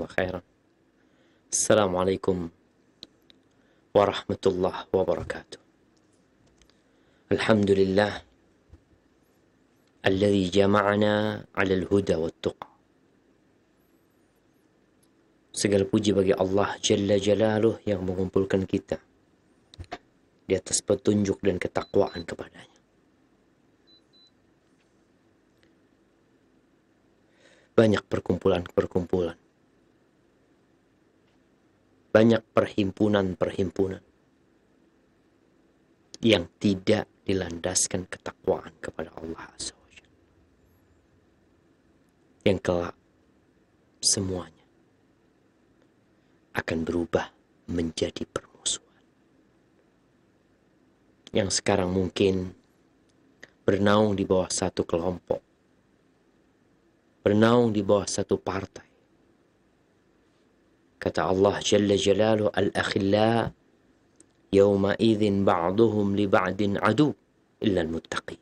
Jazakumullah khairan. Assalamualaikum warahmatullahi wabarakatuh. Alhamdulillah alladzi jama'ana 'alal huda wat tuqa. Segala puji bagi Allah Jalla Jalaluh yang mengumpulkan kita di atas petunjuk dan ketakwaan kepadanya. Banyak perkumpulan-perkumpulan, banyak perhimpunan-perhimpunan yang tidak dilandaskan ketakwaan kepada Allah Azza wa Jalla, yang kelak semuanya akan berubah menjadi permusuhan. Yang sekarang mungkin bernaung di bawah satu kelompok, bernaung di bawah satu partai. Kata Allah Jalla Jalaluhu, al-akhilla yawma idzin ba'duhum li ba'din adu illa al-muttaqin.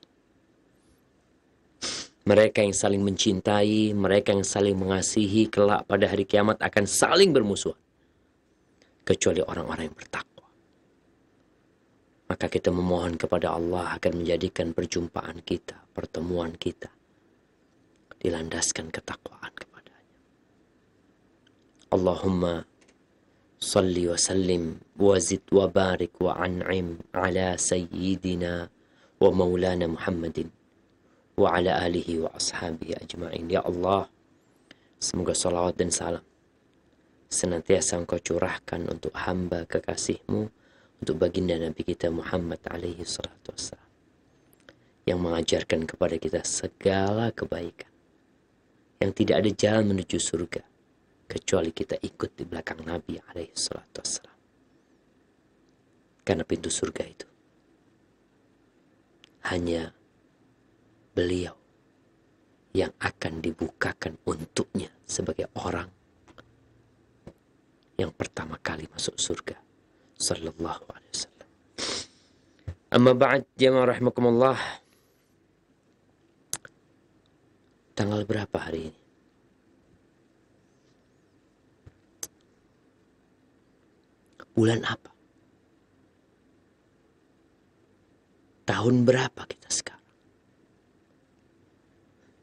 Mereka yang saling mencintai, mereka yang saling mengasihi, kelak pada hari kiamat akan saling bermusuhan, kecuali orang-orang yang bertakwa. Maka kita memohon kepada Allah akan menjadikan perjumpaan kita, pertemuan kita dilandaskan ketakwaan kepadanya. Allahumma salli wa sallim wa zid wa barik wa an'im ala sayyidina wa maulana Muhammadin wa ala alihi wa ashabihi ajma'in. Ya Allah, semoga salawat dan salam senantiasa Engkau curahkan untuk hamba kekasih-Mu, untuk baginda Nabi kita Muhammad alaihi salatu wassalam, yang mengajarkan kepada kita segala kebaikan, yang tidak ada jalan menuju surga kecuali kita ikut di belakang Nabi alaihi salatu wassalam. Karena pintu surga itu hanya beliau yang akan dibukakan untuknya sebagai orang yang pertama kali masuk surga, sallallahu alaihi wasallam. Amma ba'd, jamaah rahimakumullah. Tanggal berapa hari ini? Bulan apa? Tahun berapa kita sekarang?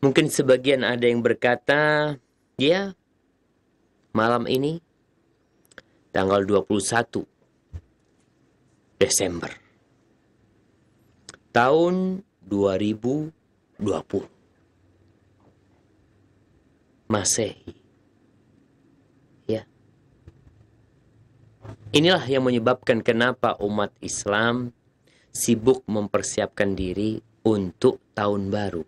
Mungkin sebagian ada yang berkata, ya, malam ini tanggal 21 Desember tahun 2020 Masehi. Ya. Inilah yang menyebabkan kenapa umat Islam sibuk mempersiapkan diri untuk tahun baru.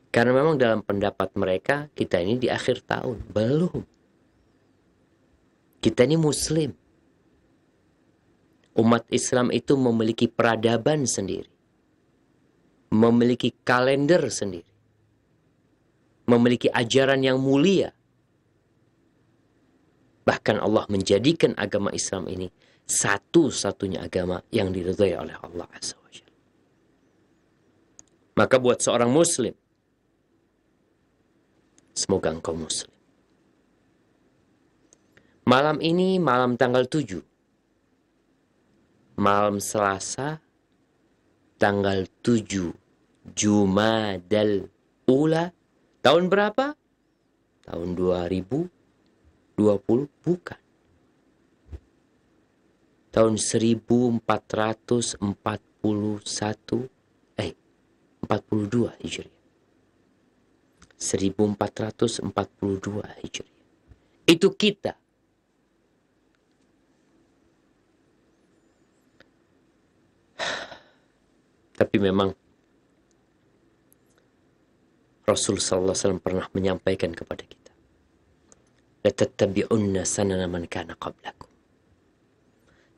Karena memang dalam pendapat mereka, kita ini di akhir tahun. Belum. Kita ini Muslim. Umat Islam itu memiliki peradaban sendiri. Memiliki kalender sendiri. Memiliki ajaran yang mulia. Bahkan Allah menjadikan agama Islam ini satu-satunya agama yang diridhai oleh Allah Azza wa Jalla. Maka buat seorang Muslim, semoga engkau Muslim. Malam ini, malam tanggal 7. Malam Selasa, tanggal 7 Jumadal Ula. Tahun berapa? Tahun 2020? Bukan. Tahun 42 Hijriah. 1442 Hijriah. Itu kita. Tapi memang Rasul sallallahu alaihi wasallam pernah menyampaikan kepada kita, la tattabi'unna sanana man kana qablakum.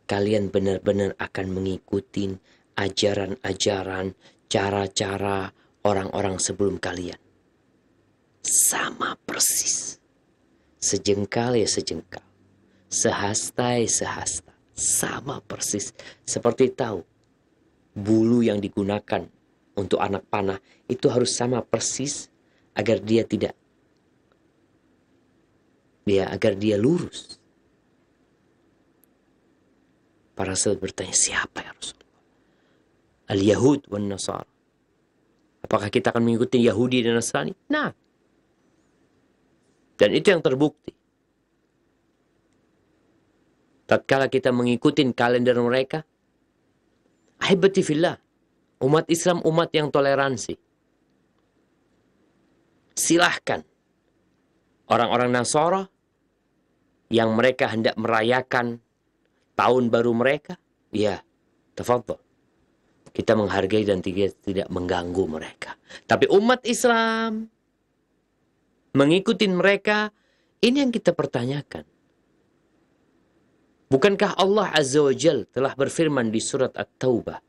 Kalian benar-benar akan mengikuti ajaran-ajaran, cara-cara orang-orang sebelum kalian. Sama persis. Sejengkal ya sejengkal. Sehasta ya sehasta. Sama persis. Seperti tahu, bulu yang digunakan untuk anak panah itu harus sama persis agar dia tidak agar dia lurus. Para sahabat bertanya, siapa ya Rasulullah? Al-Yahud wan Nasara. Apakah kita akan mengikuti Yahudi dan Nasrani? Nah. Dan itu yang terbukti. Tatkala kita mengikuti kalender mereka, ahibati fillah, umat Islam umat yang toleransi. Silahkan orang-orang Nasara yang mereka hendak merayakan tahun baru mereka, ya, tafadhol. Kita menghargai dan tidak mengganggu mereka. Tapi umat Islam mengikuti mereka, ini yang kita pertanyakan. Bukankah Allah Azza wa Jal telah berfirman di surat At-Taubah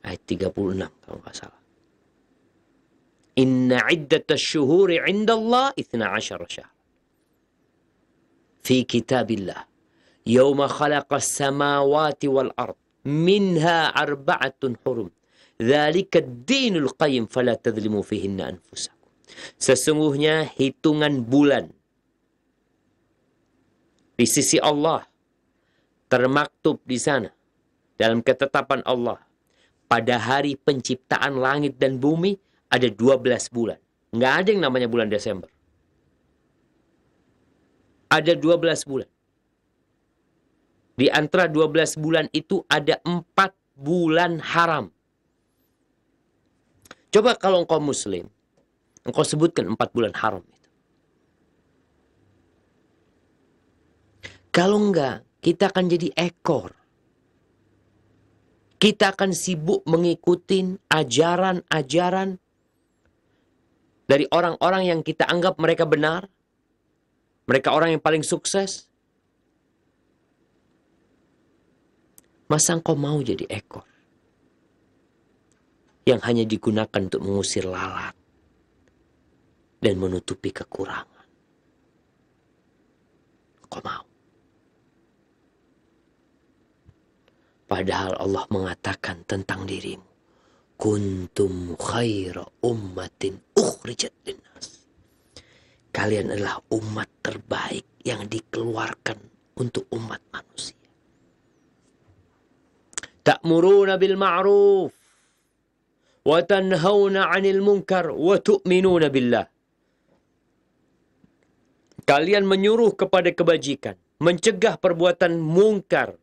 ayat 36 kalau nggak salah. Inna iddatash syuhuri 'indallah 12 syahr. Fi kitabillah yawma khalaqas samawati wal ard minha arba'atun hurum. Dzalika ad-dinul qayyim fala tadhlimu fihinna anfusakum. Sesungguhnya hitungan bulan di sisi Allah termaktub di sana dalam ketetapan Allah. Pada hari penciptaan langit dan bumi ada 12 bulan. Nggak ada yang namanya bulan Desember. Ada 12 bulan. Di antara 12 bulan itu ada 4 bulan haram. Coba kalau engkau muslim, engkau sebutkan 4 bulan haram itu. Kalau enggak, kita akan jadi ekor. Kita akan sibuk mengikuti ajaran-ajaran dari orang-orang yang kita anggap mereka benar. Mereka orang yang paling sukses. Masa engkau mau jadi ekor yang hanya digunakan untuk mengusir lalat dan menutupi kekurangan? Engkau mau? Padahal Allah mengatakan tentang dirimu, kuntum khaira ummatin ukhrijat linnas. Kalian adalah umat terbaik yang dikeluarkan untuk umat manusia. Ta'muruna bil ma'ruf wa tanhauna 'anil munkar wa tu'minuna billah. Kalian menyuruh kepada kebajikan, mencegah perbuatan mungkar,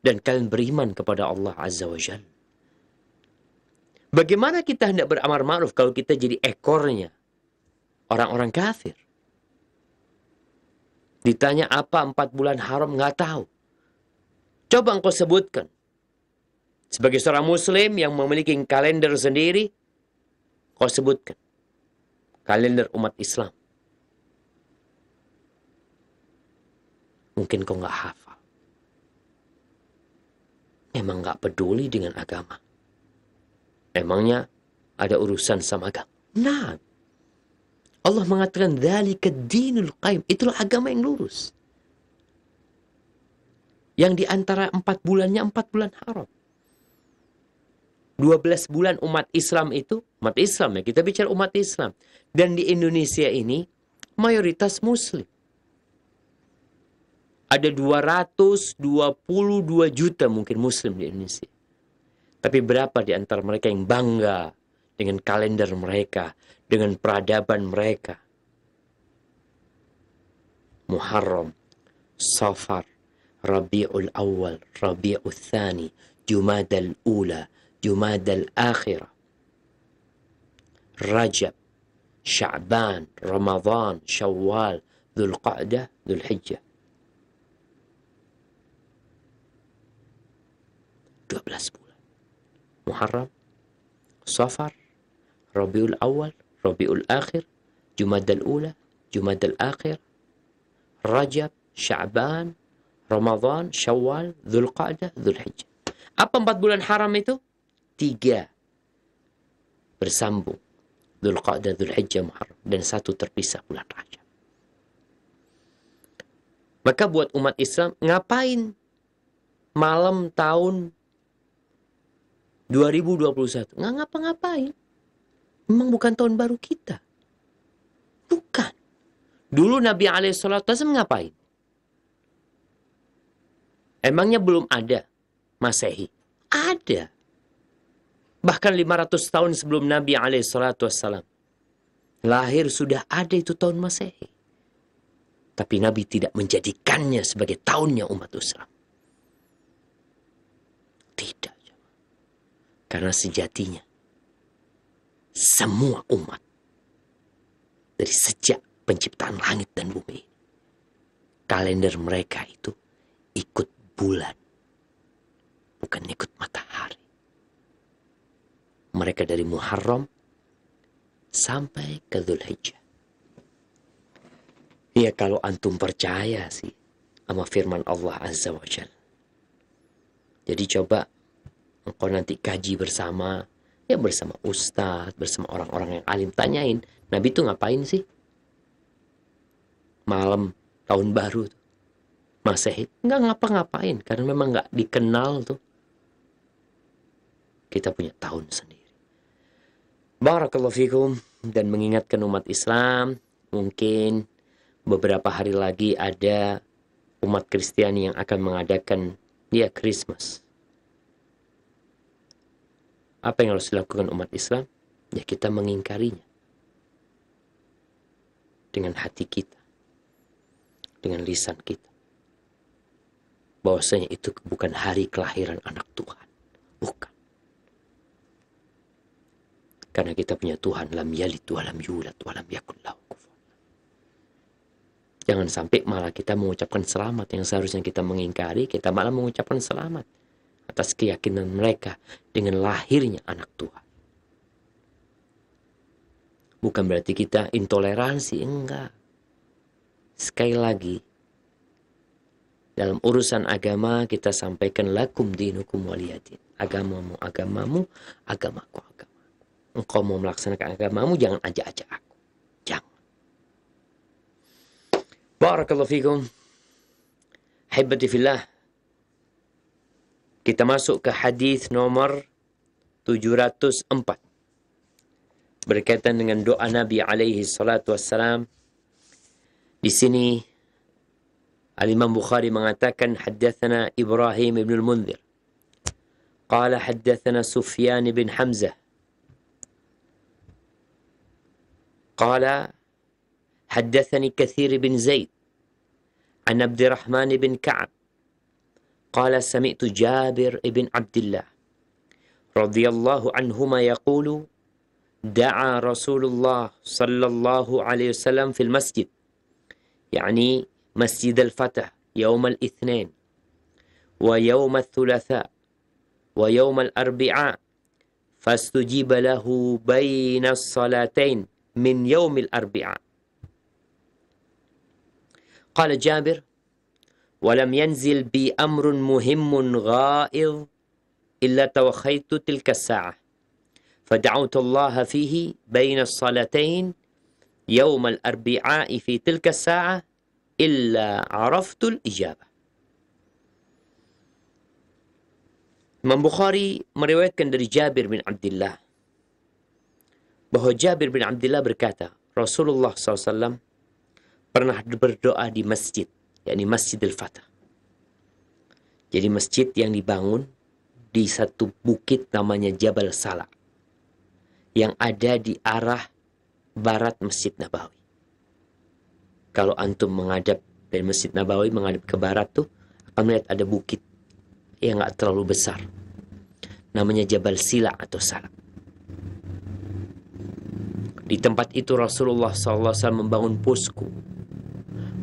dan kalian beriman kepada Allah Azza wa Jalla. Bagaimana kita hendak beramar ma'ruf kalau kita jadi ekornya orang-orang kafir? Ditanya apa 4 bulan haram, nggak tahu. Coba engkau sebutkan. Sebagai seorang muslim yang memiliki kalender sendiri, kau sebutkan kalender umat Islam. Mungkin kau nggak hafal. Memang nggak peduli dengan agama. Emangnya ada urusan sama agama? Nah, Allah mengatakan dzalika dinul qayyim, itulah agama yang lurus. Yang di antara 4 bulannya 4 bulan haram. 12 bulan umat Islam itu, umat Islam ya, kita bicara umat Islam. Dan di Indonesia ini mayoritas muslim. Ada 222 juta mungkin muslim di Indonesia. Tapi berapa di antara mereka yang bangga dengan kalender mereka, dengan peradaban mereka? Muharram, Safar, Rabiul Awal, Rabiul Thani, Jumadal Ula, Jumadal Akhirah, Rajab, Sya'ban, Ramadan, Syawal, Dhul Qa'dah, Dhul Hijjah. 12 bulan. Muharram, Safar, Rabiul Awal, Rabiul Akhir, Jumadal Ula, Jumadal Akhir, Rajab, Sya'ban, Ramadan, Syawal, Dhul Qa'dah, Dhul Hijjah. Apa 4 bulan haram itu? 3 bersambung. Dhul Qa'dah, Dhul Hijjah, Muharram. Dan 1 terpisah, bulan Rajab. Maka buat umat Islam, ngapain malam tahun 2021? Nggak ngapa-ngapain. Memang bukan tahun baru kita. Bukan. Dulu Nabi SAW ngapain? Emangnya belum ada Masehi? Ada. Bahkan 500 tahun sebelum Nabi SAW lahir sudah ada itu tahun Masehi. Tapi Nabi tidak menjadikannya sebagai tahunnya umat Islam. Tidak. Karena sejatinya semua umat dari sejak penciptaan langit dan bumi, kalender mereka itu ikut bulan, bukan ikut matahari. Mereka dari Muharram sampai ke Dzulhijjah. Ya kalau antum percaya sih sama firman Allah Azza wa Jalla. Jadi coba engkau nanti kaji bersama, ya bersama ustadz, bersama orang-orang yang alim, tanyain, Nabi itu ngapain sih? Malam tahun baru tuh, Masehi, nggak ngapa-ngapain, karena memang nggak dikenal tuh. Kita punya tahun sendiri. Barakallahu fikum, dan mengingatkan umat Islam, mungkin beberapa hari lagi ada umat Kristiani yang akan mengadakan Christmas. Apa yang harus dilakukan umat Islam? Ya kita mengingkarinya. Dengan hati kita. Dengan lisan kita. Bahwasanya itu bukan hari kelahiran anak Tuhan. Bukan. Karena kita punya Tuhan, lam yalid wa lam yulad wa lam yakul lahu kufuwan. Jangan sampai malah kita mengucapkan selamat yang seharusnya kita mengingkari, kita malah mengucapkan selamat atas keyakinan mereka dengan lahirnya anak Tuhan. Bukan berarti kita intoleransi, enggak. Sekali lagi, dalam urusan agama kita sampaikan lakum dinukum waliyadin. Agamamu, agamamu, agamaku, agamaku. Engkau mau melaksanakan agamamu, jangan ajak-ajak aku. Jangan. Barakallahu fikum. Haibati fillah. Kita masuk ke hadis nomor 704. Berkaitan dengan doa Nabi alaihi salatu wassalam. Di sini Al-Imam Bukhari mengatakan haddatsana Ibrahim ibn al-Mundhir. Qala haddatsana Sufyan bin Hamzah. Qala haddatsani Katsir bin Zaid an Abdurrahman bin Ka'ab. قال سمعت جابر بن عبد الله رضي الله عنهما يقول دعا رسول الله صلى الله عليه وسلم في المسجد يعني مسجد الفتح يوم الاثنين ويوم الثلاثاء ويوم الأربعاء فاستجيب له بين الصلاتين من يوم الأربعاء. قال جابر ولم ينزل بي أمر مهم غائض إلا توخيت تلك الساعة فدعوت الله فيه بين الصلاتين يوم الأربعاء في تلك الساعة إلا عرفت الإجابة. Imam Bukhari meriwayatkan dari Jabir bin Abdullah bahwa Jabir bin Abdullah berkata, Rasulullah SAW pernah berdoa di masjid, yakni Masjid Al-Fatah. Jadi masjid yang dibangun di satu bukit namanya Jabal Sala, yang ada di arah barat Masjid Nabawi. Kalau antum menghadap dari Masjid Nabawi, menghadap ke barat tuh, akan melihat ada bukit yang gak terlalu besar. Namanya Jabal Sila atau Sala. Di tempat itu Rasulullah SAW membangun posko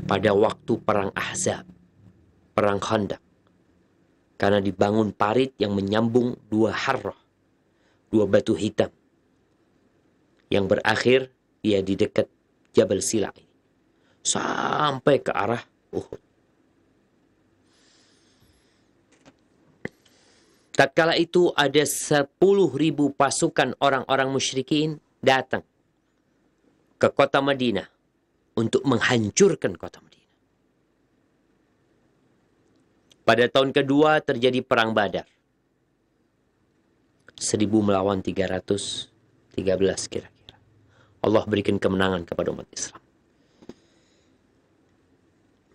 pada waktu perang Ahzab, perang Khandaq. Karena dibangun parit yang menyambung dua harrah, dua batu hitam, yang berakhir ya di dekat Jabal Sila ini, sampai ke arah Uhud. Tatkala itu ada 10.000 pasukan orang-orang musyrikin datang ke kota Madinah untuk menghancurkan kota Madinah. Pada tahun kedua terjadi perang Badar. 1000 melawan 313 kira-kira. Allah berikan kemenangan kepada umat Islam.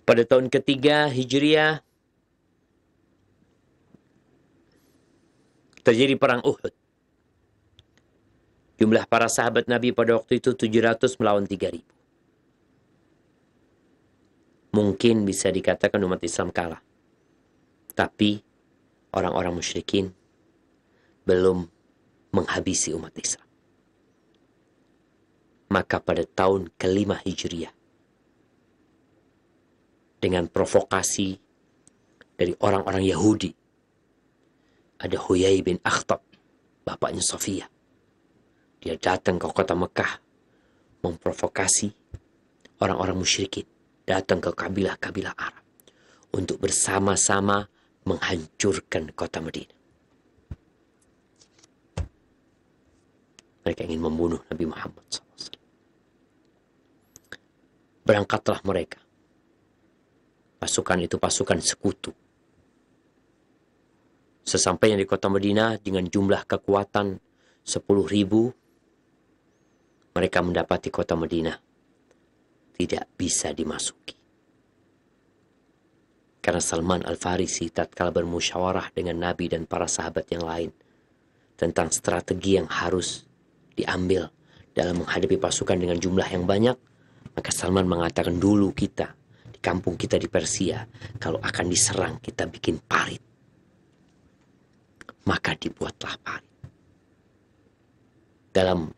Pada tahun ketiga Hijriah terjadi perang Uhud. Jumlah para sahabat Nabi pada waktu itu 700 melawan 3.000. Mungkin bisa dikatakan umat Islam kalah. Tapi orang-orang musyrikin belum menghabisi umat Islam. Maka pada tahun kelima Hijriah, dengan provokasi dari orang-orang Yahudi, ada Huyai bin Akhtab, bapaknya Sofia. Dia datang ke kota Mekah, memprovokasi orang-orang musyrikin, datang ke kabilah-kabilah Arab untuk bersama-sama menghancurkan kota Madinah. Mereka ingin membunuh Nabi Muhammad SAW. Berangkatlah mereka. Pasukan itu pasukan sekutu. Sesampainya di kota Madinah dengan jumlah kekuatan 10.000, mereka mendapati kota Madinah tidak bisa dimasuki. Karena Salman Al-Farisi tatkala bermusyawarah dengan Nabi dan para sahabat yang lain tentang strategi yang harus diambil dalam menghadapi pasukan dengan jumlah yang banyak, maka Salman mengatakan, dulu kita di kampung kita di Persia, kalau akan diserang kita bikin parit. Maka dibuatlah parit. Dalam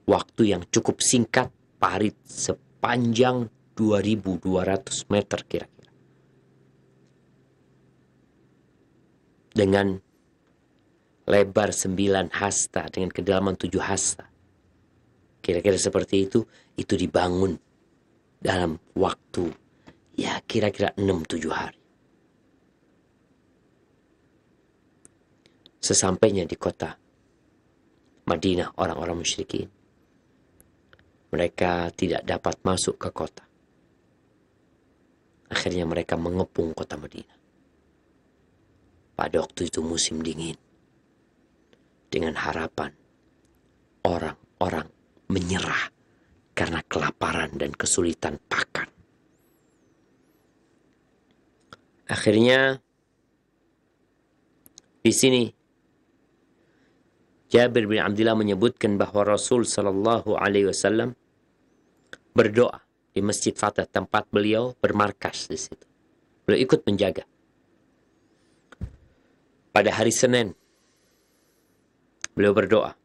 waktu yang cukup singkat, parit sepanjang 2.200 meter kira-kira. Dengan lebar 9 hasta, dengan kedalaman 7 hasta. Kira-kira seperti itu dibangun dalam waktu ya kira-kira 6-7 hari. Sesampainya di kota Madinah, orang-orang musyrikin, mereka tidak dapat masuk ke kota. Akhirnya mereka mengepung kota Madinah. Pada waktu itu musim dingin. Dengan harapan orang-orang menyerah karena kelaparan dan kesulitan pakan. Akhirnya di sini Jabir bin Abdullah menyebutkan bahwa Rasul Sallallahu Alaihi Wasallam berdoa di Masjid Fatah, tempat beliau bermarkas di situ. Beliau ikut menjaga. Pada hari Senin beliau berdoa.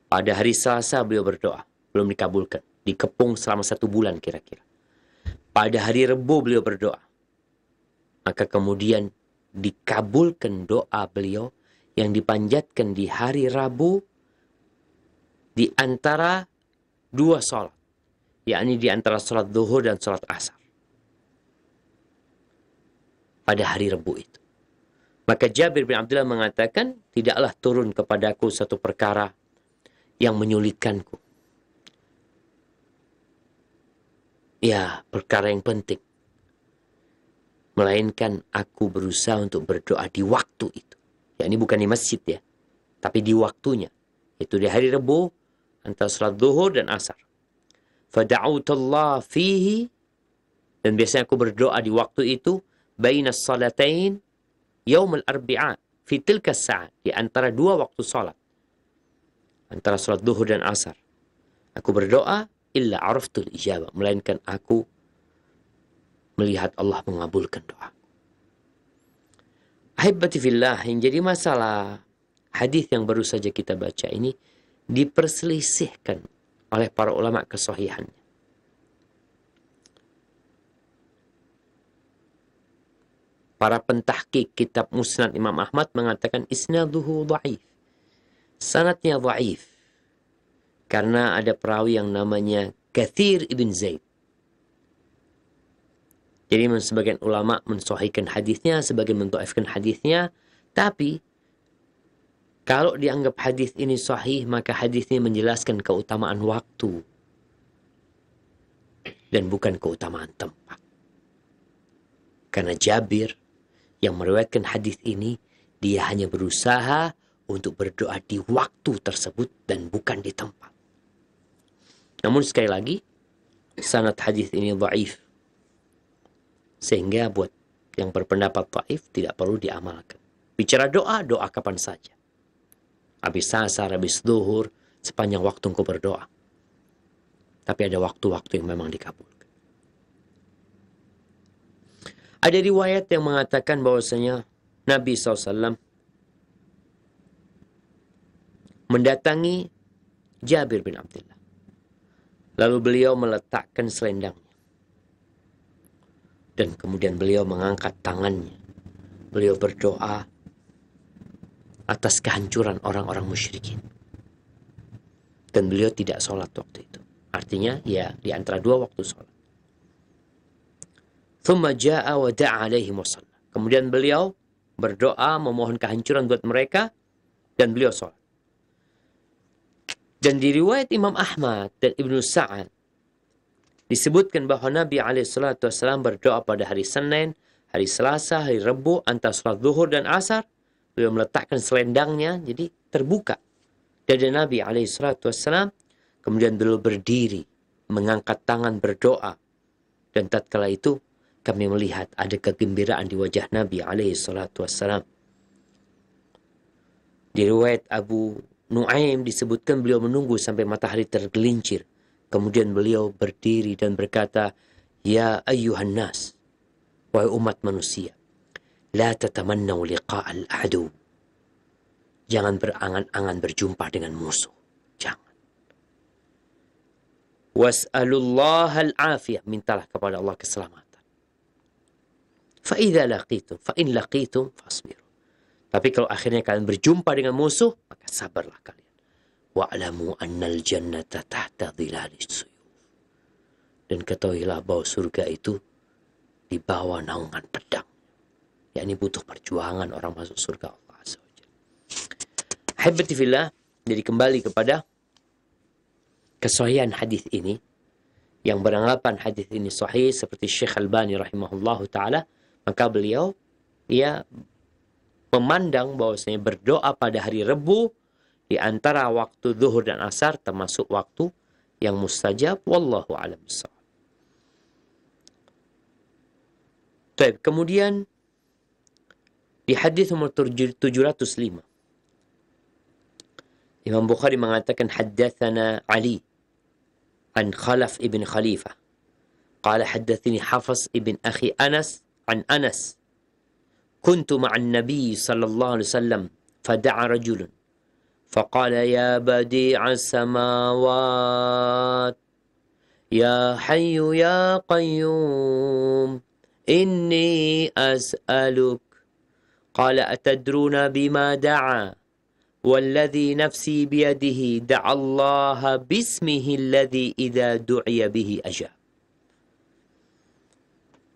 Pada hari Selasa beliau berdoa, belum dikabulkan. Dikepung selama 1 bulan kira-kira. Pada hari Rabu beliau berdoa. Maka kemudian dikabulkan doa beliau yang dipanjatkan di hari Rabu di antara 2 sholat. Yakni di antara sholat zuhur dan sholat asar. Pada hari Rabu itu. Maka Jabir bin Abdullah mengatakan, tidaklah turun kepadaku satu perkara yang menyulitkanku. Ya, perkara yang penting. Melainkan aku berusaha untuk berdoa di waktu itu. Ya, ini bukan di masjid ya. Tapi di waktunya. Itu di hari Rabu, antara salat zuhur dan asar. Fada'utullah fihi. Dan biasanya aku berdoa di waktu itu. Baina salatain. Yaum al-arbi'a. Fi tilka sa'at. Di antara 2 waktu salat. Antara salat zuhur dan asar. Aku berdoa. Illa araftul ijabah. Melainkan aku melihat Allah mengabulkan doa. Ahibati fillah, yang jadi masalah hadis yang baru saja kita baca ini diperselisihkan oleh para ulama kesahihannya. Para pentahqiq kitab Musnad Imam Ahmad mengatakan isnaduhu dhaif. Sanadnya dhaif. Karena ada perawi yang namanya Kathir ibn Zaid. Jadi sebagian ulama mensahihkan hadisnya, sebagian mendhaifkan hadisnya. Tapi kalau dianggap hadis ini sahih, maka hadis ini menjelaskan keutamaan waktu dan bukan keutamaan tempat. Karena Jabir yang meriwayatkan hadis ini, dia hanya berusaha untuk berdoa di waktu tersebut dan bukan di tempat. Namun sekali lagi, sanad hadis ini dhaif. Sehingga buat yang berpendapat dhaif tidak perlu diamalkan. Bicara doa, doa kapan saja. Habis asar, habis zuhur, sepanjang waktu engkau berdoa. Tapi ada waktu-waktu yang memang dikabulkan. Ada riwayat yang mengatakan bahwasanya Nabi SAW mendatangi Jabir bin Abdullah. Lalu beliau meletakkan selendangnya. Dan kemudian beliau mengangkat tangannya. Beliau berdoa atas kehancuran orang-orang musyrikin. Dan beliau tidak sholat waktu itu. Artinya ya di antara dua waktu sholat. Thumma ja'a wa da'a alaihim wa shalla. Kemudian beliau berdoa memohon kehancuran buat mereka dan beliau sholat. Dan di riwayat Imam Ahmad dan Ibnu Sa'ad disebutkan bahwa Nabi SAW berdoa pada hari Senin, hari Selasa, hari Rabu, antara sholat zuhur dan asar. Beliau meletakkan selendangnya, jadi terbuka dada Nabi SAW. Kemudian beliau berdiri, mengangkat tangan berdoa. Dan tatkala itu kami melihat ada kegembiraan di wajah Nabi SAW. Di riwayat Abu Nuaim disebutkan beliau menunggu sampai matahari tergelincir. Kemudian beliau berdiri dan berkata, Ya ayyuhan nas, wahai umat manusia, la tatamannaw liqa'al adu. Jangan berangan-angan berjumpa dengan musuh. Jangan. Was'alullaha al-afiyah. Mintalah kepada Allah keselamatan. Fa'idha laqitum, fa'in laqitum, fasbiru. Tapi kalau akhirnya kalian berjumpa dengan musuh, maka sabarlah kalian. Wa'lamu annal jannata tahta dhilalis suyuf. Dan ketahuilah bahwa surga itu di bawah naungan pedang. Ya, ini butuh perjuangan orang masuk surga Allah Azza wa Jalla. Habibati fillah, jadi kembali kepada kesahihan hadis ini. Yang beranggapan hadis ini sahih seperti Syekh Albani rahimahullahu taala, maka beliau memandang bahwasanya berdoa pada hari Rabu di antara waktu zuhur dan asar termasuk waktu yang mustajab. Wallahu a'lam bishawab. Baik, kemudian di hadis nomor 705 Imam Bukhari mengatakan haddatsana Ali an Khalaf ibn Khalifah qala haddatsani Hafs ibn akhi Anas an Anas كنت مع النبي صلى الله عليه وسلم فدعا رجل فقال يا بديع السماوات يا حي يا قيوم إني أسألك قال أتدرون بما دعا والذي نفسي بيده دعا الله باسمه الذي إذا دعي به أجاب.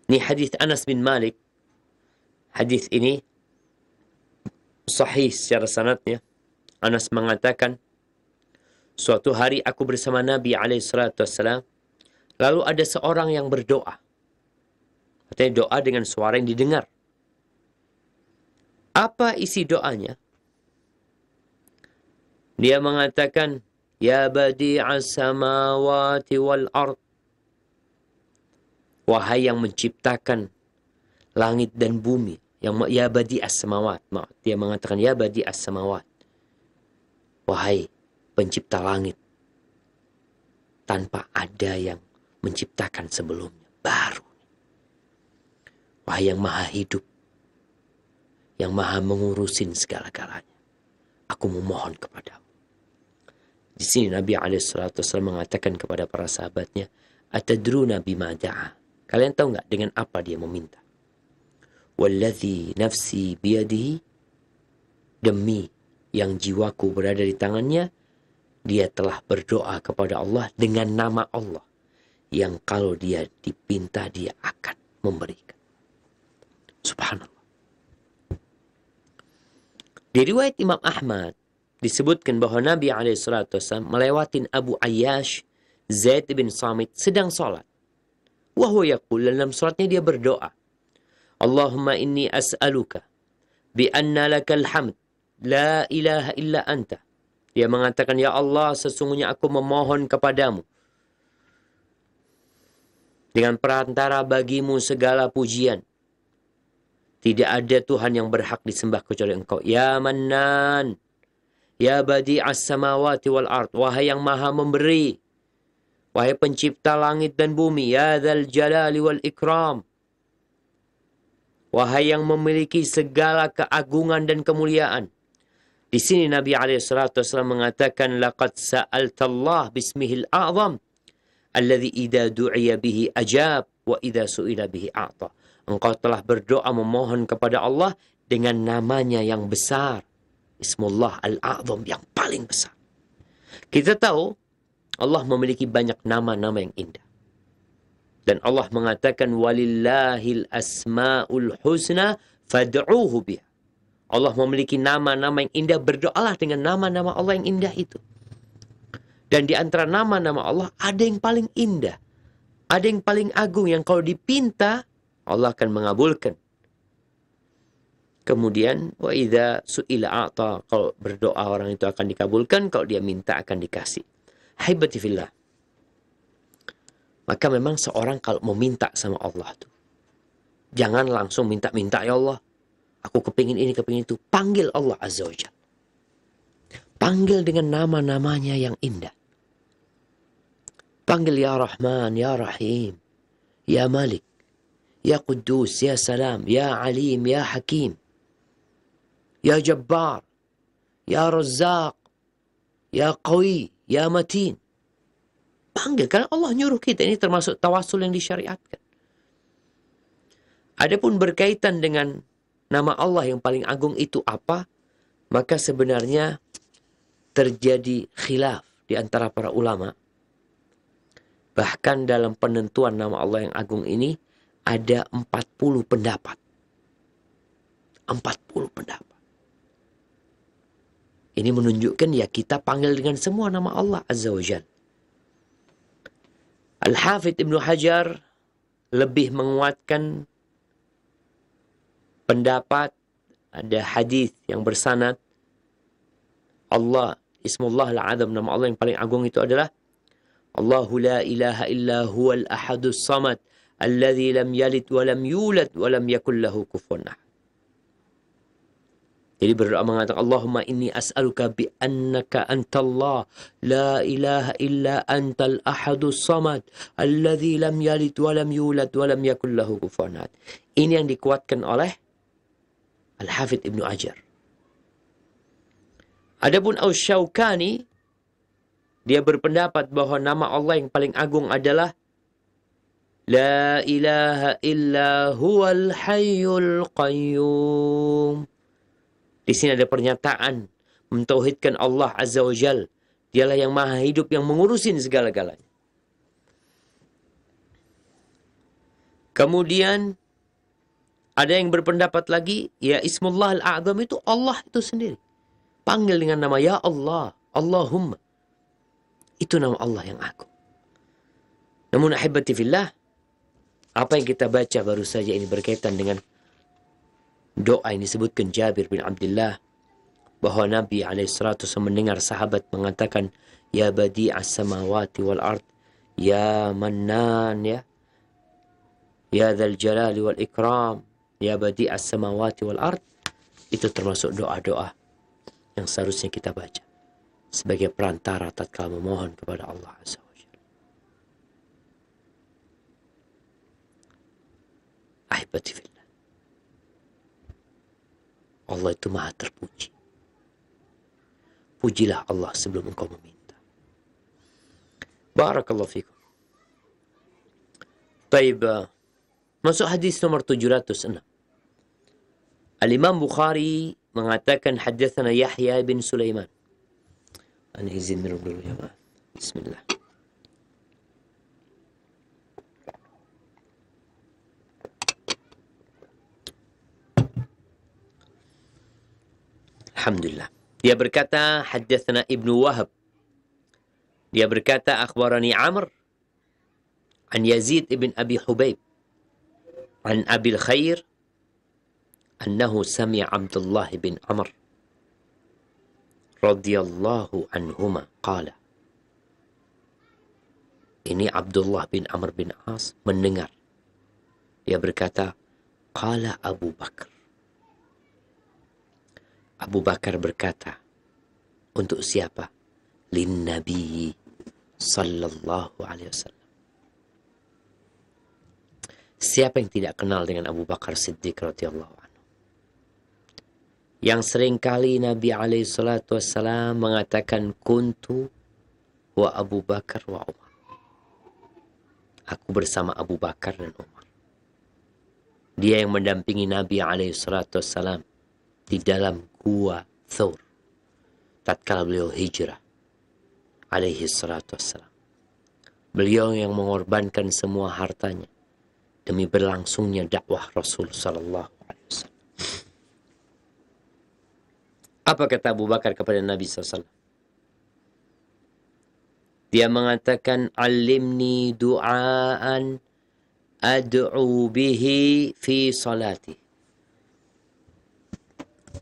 Ini hadis Anas bin Malik. Hadis ini sahih secara sanadnya. Anas mengatakan, suatu hari aku bersama Nabi SAW, lalu ada seorang yang berdoa. Artinya doa dengan suara yang didengar. Apa isi doanya? Dia mengatakan, Ya badi'as samawati wal ard. Wahai yang menciptakan langit dan bumi. Yang ya badi'as samawat. Dia mengatakan ya badi'as samawat. Wahai pencipta langit. Tanpa ada yang menciptakan sebelumnya. Baru. Wahai yang maha hidup. Yang maha mengurusin segala-galanya. Aku memohon kepadamu. Di sini Nabi SAW mengatakan kepada para sahabatnya. Atadruna bima da'a. Kalian tahu nggak dengan apa dia meminta? Walladhi nafsi biyadihi, demi yang jiwaku berada di tangannya, dia telah berdoa kepada Allah dengan nama Allah yang kalau dia dipinta dia akan memberikan. Subhanallah. Di riwayat Imam Ahmad disebutkan bahwa Nabi SAW melewatin Abu Ayyash Zaid bin Samit sedang sholat. Wahwa yaqul, dalam sholatnya dia berdoa, Allahumma inni as'aluka bi anna lakal hamd la ilaha illa anta. Dia mengatakan, ya Allah, sesungguhnya aku memohon kepadamu dengan perantara bagimu segala pujian. Tidak ada Tuhan yang berhak disembah kecuali Engkau. Ya Mannan, ya Badi'as samawati wal ard, wahai yang maha memberi, wahai pencipta langit dan bumi, ya Dzal jalali wal ikram, wahai yang memiliki segala keagungan dan kemuliaan. Di sini Nabi SAW mengatakan, laqad sa'altallah bismihil a'zam alladhi idza du'iya bihi ajab wa idza su'ila bihi a'ta. Engkau telah berdoa memohon kepada Allah dengan namanya yang besar, Ismullah al-a'zam, yang paling besar. Kita tahu Allah memiliki banyak nama-nama yang indah. Dan Allah mengatakan, walillahil asma'ul husna fad'uuhu biha. Allah memiliki nama-nama yang indah, berdoalah dengan nama-nama Allah yang indah itu. Dan di antara nama-nama Allah ada yang paling indah, ada yang paling agung, yang kalau dipinta Allah akan mengabulkan. Kemudian wa idza su'ila a'ta, kalau berdoa orang itu akan dikabulkan, kalau dia minta akan dikasih. Haibati fillah. Maka memang seorang kalau meminta sama Allah tuh, jangan langsung minta-minta, ya Allah, aku kepingin ini, kepingin itu. Panggil Allah Azza wa Jalla. Panggil dengan nama-namanya yang indah. Panggil ya Rahman, ya Rahim, ya Malik, ya Quddus, ya Salam, ya Alim, ya Hakim, ya Jabbar, ya Razzaq, ya Qawi, ya Matin. Panggil, karena Allah nyuruh kita. Ini termasuk tawasul yang disyariatkan. Adapun berkaitan dengan nama Allah yang paling agung itu apa, maka sebenarnya terjadi khilaf di antara para ulama. Bahkan dalam penentuan nama Allah yang agung ini ada 40 pendapat. 40 pendapat. Ini menunjukkan ya kita panggil dengan semua nama Allah Azza wa Jalla. Al-Hafidh Ibnu Hajar lebih menguatkan pendapat, ada hadis yang bersanad, Allah, Ismullah al-Azam, nama Allah yang paling agung itu adalah Allahu la ilaha illa huwal ahadus samad alladzi lam yalid wa lam yulad wa lam yakul lahu kufuwan ahad. Jadi berdoa mengatakan, Allahumma inni as'aluka bi annaka antallah la ilaha illa antal ahadus samad alladzi lam yalid wa lam yulad wa lam yakul lahu kufuwan ahad. Ini yang dikuatkan oleh Al-Hafidh Ibnu Hajar. Adapun Asy-Syaukani, dia berpendapat bahwa nama Allah yang paling agung adalah La ilaha illa huwal hayyul qayyum. Di sini ada pernyataan mentauhidkan Allah Azza wa Jal. Dialah yang maha hidup, yang mengurusin segala-galanya. Kemudian ada yang berpendapat lagi, ya Ismullah al-A'zam itu Allah itu sendiri. Panggil dengan nama ya Allah, Allahumma. Itu nama Allah yang agung. Namun ahibati fillah, apa yang kita baca baru saja ini berkaitan dengan doa yang disebutkan Jabir bin Abdullah, bahwa Nabi SAW mendengar sahabat mengatakan, Ya badi'as samawati wal ard, Ya Mannan, ya Dzal jalali wal ikram, Ya badi'as samawati wal ard. Itu termasuk doa-doa yang seharusnya kita baca sebagai perantara tatkala memohon kepada Allah Azza wa Jalla. Ahibati fillah, Allah itu maha terpuji. Pujilah Allah sebelum engkau meminta. Barakallahu fikum. Baik, masuk hadis nomor 706. Al-Imam Bukhari mengatakan, haddatsana Yahya bin Sulaiman. Ana izin minum dulu ya, Ma. Bismillah. Alhamdulillah. Dia berkata, haddatsana Ibnu Wahab. Dia berkata, akhbarani Amr an Yazid ibn Abi Hubayb an Abil Khair annahu sami'a Abdullah bin Amr radhiyallahu anhuma qala Ini Abdullah bin Amr bin As mendengar. Dia berkata, qala Abu Bakar. Abu Bakar berkata, untuk siapa? Lin Nabi sallallahu alaihi wasallam. Siapa yang tidak kenal dengan Abu Bakar Siddiq radhiyallahu anhu? Yang seringkali Nabi alaihi salatu wassalam mengatakan kuntu wa Abu Bakar wa Umar. Aku bersama Abu Bakar dan Umar. Dia yang mendampingi Nabi alaihi salatu wassalam di dalam gua Thawr tatkala beliau hijrah alaihi salatu wassalam. Beliau yang mengorbankan semua hartanya demi berlangsungnya dakwah Rasul sallallahu alaihi wasallam. Apa kata Abu Bakar kepada Nabi sallallahu alaihi wasallam? Dia mengatakan, alimni du'aan ad'u bihi fi salati.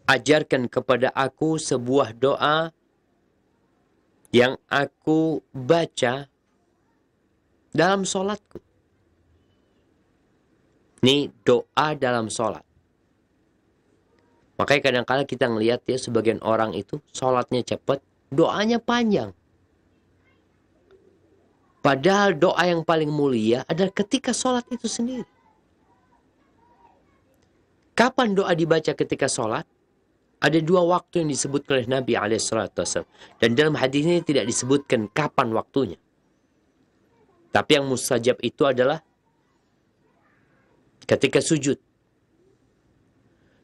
Ajarkan kepada aku sebuah doa yang aku baca dalam solatku. Ini doa dalam solat. Makanya kadang-kadang kita ngelihat ya sebagian orang itu solatnya cepat, doanya panjang. Padahal doa yang paling mulia adalah ketika sholat itu sendiri. Kapan doa dibaca ketika sholat? Ada dua waktu yang disebutkan oleh Nabi SAW. Dan dalam hadis ini tidak disebutkan kapan waktunya. Tapi yang mustajab itu adalah ketika sujud.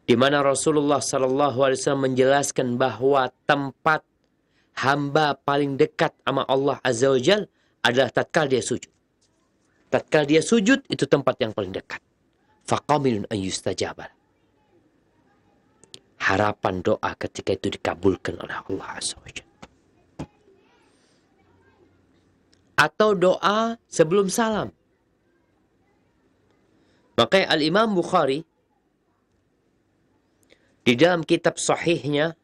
Di mana Rasulullah SAW menjelaskan bahwa tempat hamba paling dekat sama Allah Azza wa Jalla adalah tatkala dia sujud. Tatkala dia sujud, itu tempat yang paling dekat. Faqamilun an yustajabah. Harapan doa ketika itu dikabulkan oleh Allah Azza wa Jalla. Atau doa sebelum salam. Makanya Al-Imam Bukhari di dalam kitab sahihnya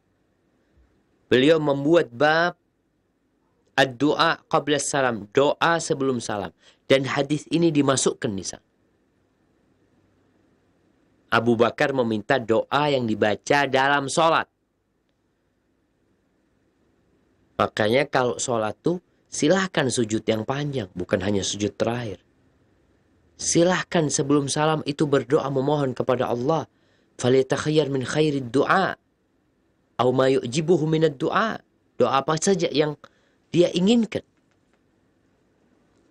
beliau membuat bab ad-du'a qabla salam, doa sebelum salam. Dan hadis ini dimasukkan di sana. Abu Bakar meminta doa yang dibaca dalam sholat. Makanya kalau sholat tuh silahkan sujud yang panjang, bukan hanya sujud terakhir. Silahkan sebelum salam itu berdoa memohon kepada Allah. Falyatakhayyar min khairid du'a. Au ma yu'jibuhu minad du'a. Doa apa saja yang dia inginkan.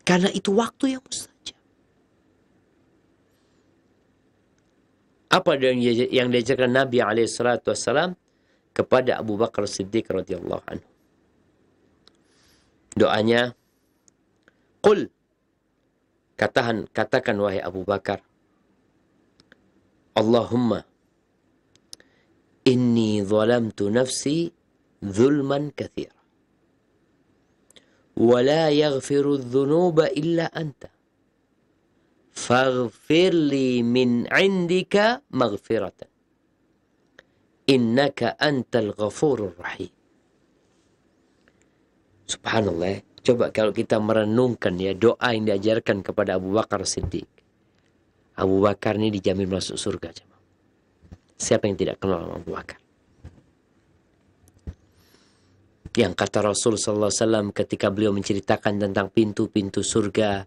Karena itu waktu yang mustajab. Apa yang diajarkan Nabi SAW kepada Abu Bakar Siddiq radhiyallahu anhu? Doanya, Qul, katakan wahai Abu Bakar, Allahumma inni zalamtu nafsi zulman kathira. ولا يغفر الذنوب إلا أنت فاغفر لي من عندك مغفرة إنك أنت الغفور الرحيم. Subhanallah, coba kalau kita merenungkan ya doa yang diajarkan kepada Abu Bakar Siddiq. Abu Bakar ini dijamin masuk surga. Siapa yang tidak kenal Abu Bakar? Yang kata Rasul SAW ketika beliau menceritakan tentang pintu-pintu surga,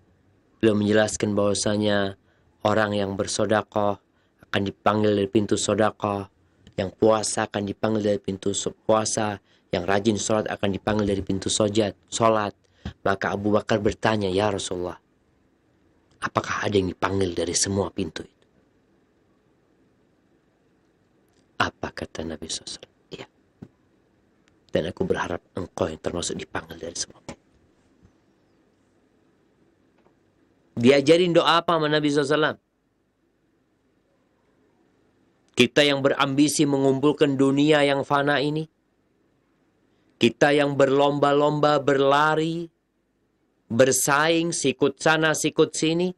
beliau menjelaskan bahwasanya orang yang bersedekah akan dipanggil dari pintu sedekah, yang puasa akan dipanggil dari pintu puasa, yang rajin sholat akan dipanggil dari pintu sholat. Maka Abu Bakar bertanya, ya Rasulullah, apakah ada yang dipanggil dari semua pintu itu? Apa kata Nabi SAW? Iya. Dan aku berharap engkau yang termasuk dipanggil dari semua. Diajarin doa apa sama Nabi SAW? Kita yang berambisi mengumpulkan dunia yang fana ini. Kita yang berlomba-lomba berlari, bersaing, sikut sana, sikut sini.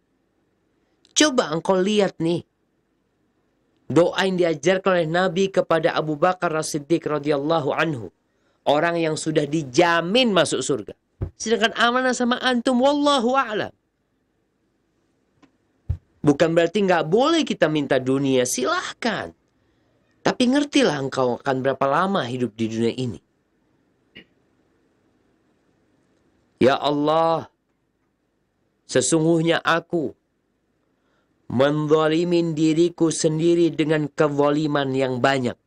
Coba engkau lihat nih. Doa yang diajarkan oleh Nabi kepada Abu Bakar As-Siddiq radhiyallahu anhu. Orang yang sudah dijamin masuk surga. Sedangkan amanah sama antum, wallahu a'lam. Bukan berarti nggak boleh kita minta dunia, silahkan. Tapi ngertilah engkau akan berapa lama hidup di dunia ini. Ya Allah, sesungguhnya aku menzalimin diriku sendiri dengan kezaliman yang banyak.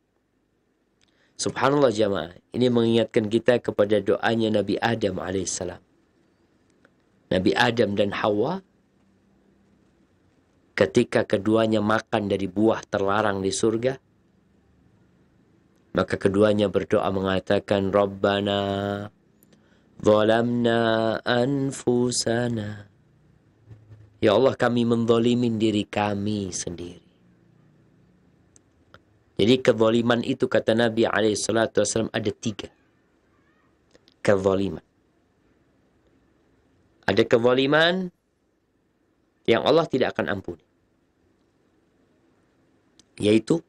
Subhanallah jamaah, ini mengingatkan kita kepada doanya Nabi Adam alaihissalam. Nabi Adam dan Hawa, ketika keduanya makan dari buah terlarang di surga, maka keduanya berdoa mengatakan, Rabbana zalamna anfusana. Ya Allah, kami menzalimin diri kami sendiri. Jadi kezaliman itu kata Nabi SAW ada 3. Kezaliman. Ada kezaliman yang Allah tidak akan ampuni. Yaitu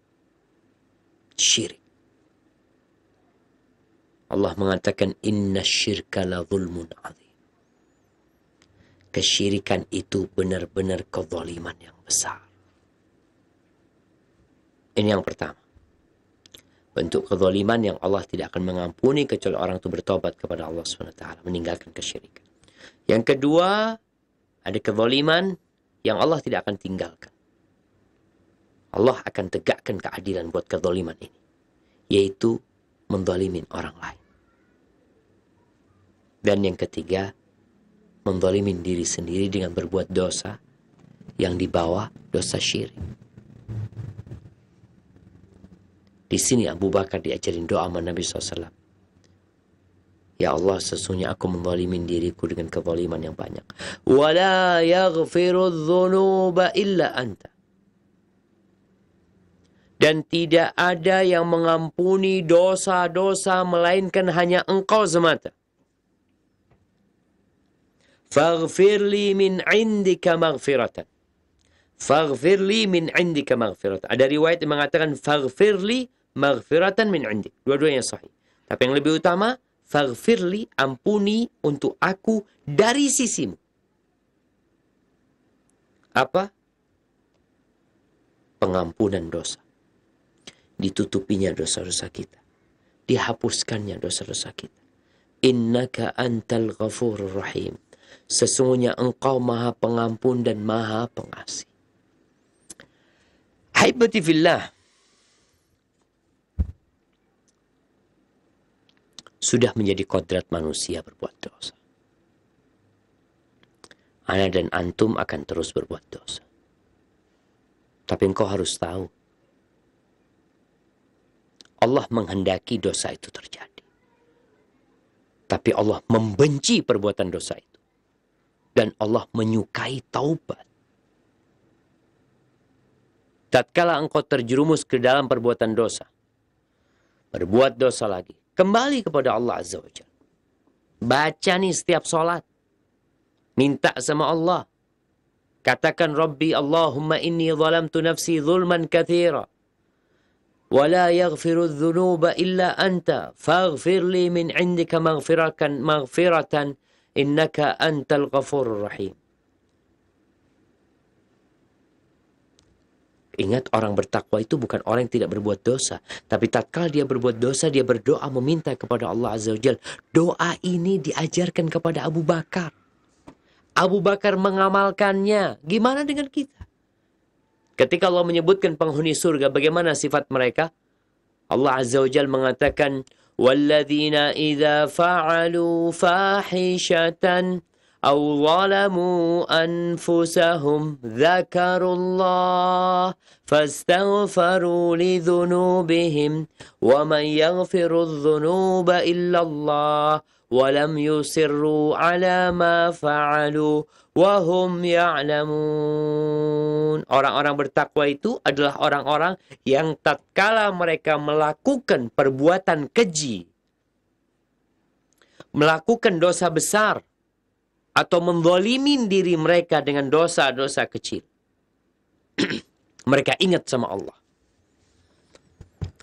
syirik. Allah mengatakan inna syirka la zulmun azim. Kesyirikan itu benar-benar kezaliman yang besar. Ini yang pertama. Bentuk kezaliman yang Allah tidak akan mengampuni kecuali orang itu bertobat kepada Allah SWT, meninggalkan kesyirikan. Yang kedua, ada kezaliman yang Allah tidak akan tinggalkan. Allah akan tegakkan keadilan buat kezaliman ini, yaitu menzalimin orang lain. Dan yang ketiga, menzalimin diri sendiri dengan berbuat dosa yang dibawa dosa syirik. Di sini Abu Bakar diajarin doa sama Nabi SAW. Ya Allah, sesungguhnya aku menzalimin diriku dengan kezaliman yang banyak. Wala yaghfiru dzunuba illa anta. Dan tidak ada yang mengampuni dosa-dosa melainkan hanya engkau semata. Faghfirli min indika maghfiratan. Faghfirli min indika maghfiratan. Ada riwayat yang mengatakan faghfirli maghfiratan min indik. Dua-duanya sahih. Tapi yang lebih utama, faghfirli, ampuni untuk aku dari sisimu. Apa? Pengampunan dosa. Ditutupinya dosa-dosa kita. Dihapuskannya dosa-dosa kita. Innaka antal ghafurur rahim. Sesungguhnya engkau maha pengampun dan maha pengasih. Haibati fillah. Sudah menjadi kodrat manusia berbuat dosa. Ana dan antum akan terus berbuat dosa. Tapi engkau harus tahu, Allah menghendaki dosa itu terjadi. Tapi Allah membenci perbuatan dosa itu. Dan Allah menyukai taubat. Tatkala engkau terjerumus ke dalam perbuatan dosa, berbuat dosa lagi, kembali kepada Allah Azza wa Jalla. Baca nih setiap sholat. Minta sama Allah. Katakan, Rabbi Allahumma inni zalamtu nafsi zulman kathira. Wa la yaghfiru dhunuba illa anta. Faghfir li min indika maghfiratan. Innaka antal ghafurur rahim. Ingat, orang bertakwa itu bukan orang yang tidak berbuat dosa. Tapi tatkala dia berbuat dosa, dia berdoa meminta kepada Allah Azza wa Jalla. Doa ini diajarkan kepada Abu Bakar. Abu Bakar mengamalkannya. Gimana dengan kita? Ketika Allah menyebutkan penghuni surga, bagaimana sifat mereka? Allah Azza wa Jalla mengatakan, وَالَّذِينَ إِذَا فَعَلُوا فَاحِشَةً أَوْ ظَلَمُوا أَنفُسَهُمْ ذَكَرُوا اللَّهَ فَاسْتَغْفَرُوا لِذُنُوبِهِمْ وَمَنْ يَغْفِرُ الذُّنُوبَ إِلَّا اللَّهُ وَلَمْ يُصِرُّوا عَلَى مَا فَعَلُوا وَهُمْ يَعْلَمُونَ. Orang-orang bertakwa itu adalah orang-orang yang tatkala mereka melakukan perbuatan keji, melakukan dosa besar, atau menzalimin diri mereka dengan dosa-dosa kecil, mereka ingat sama Allah.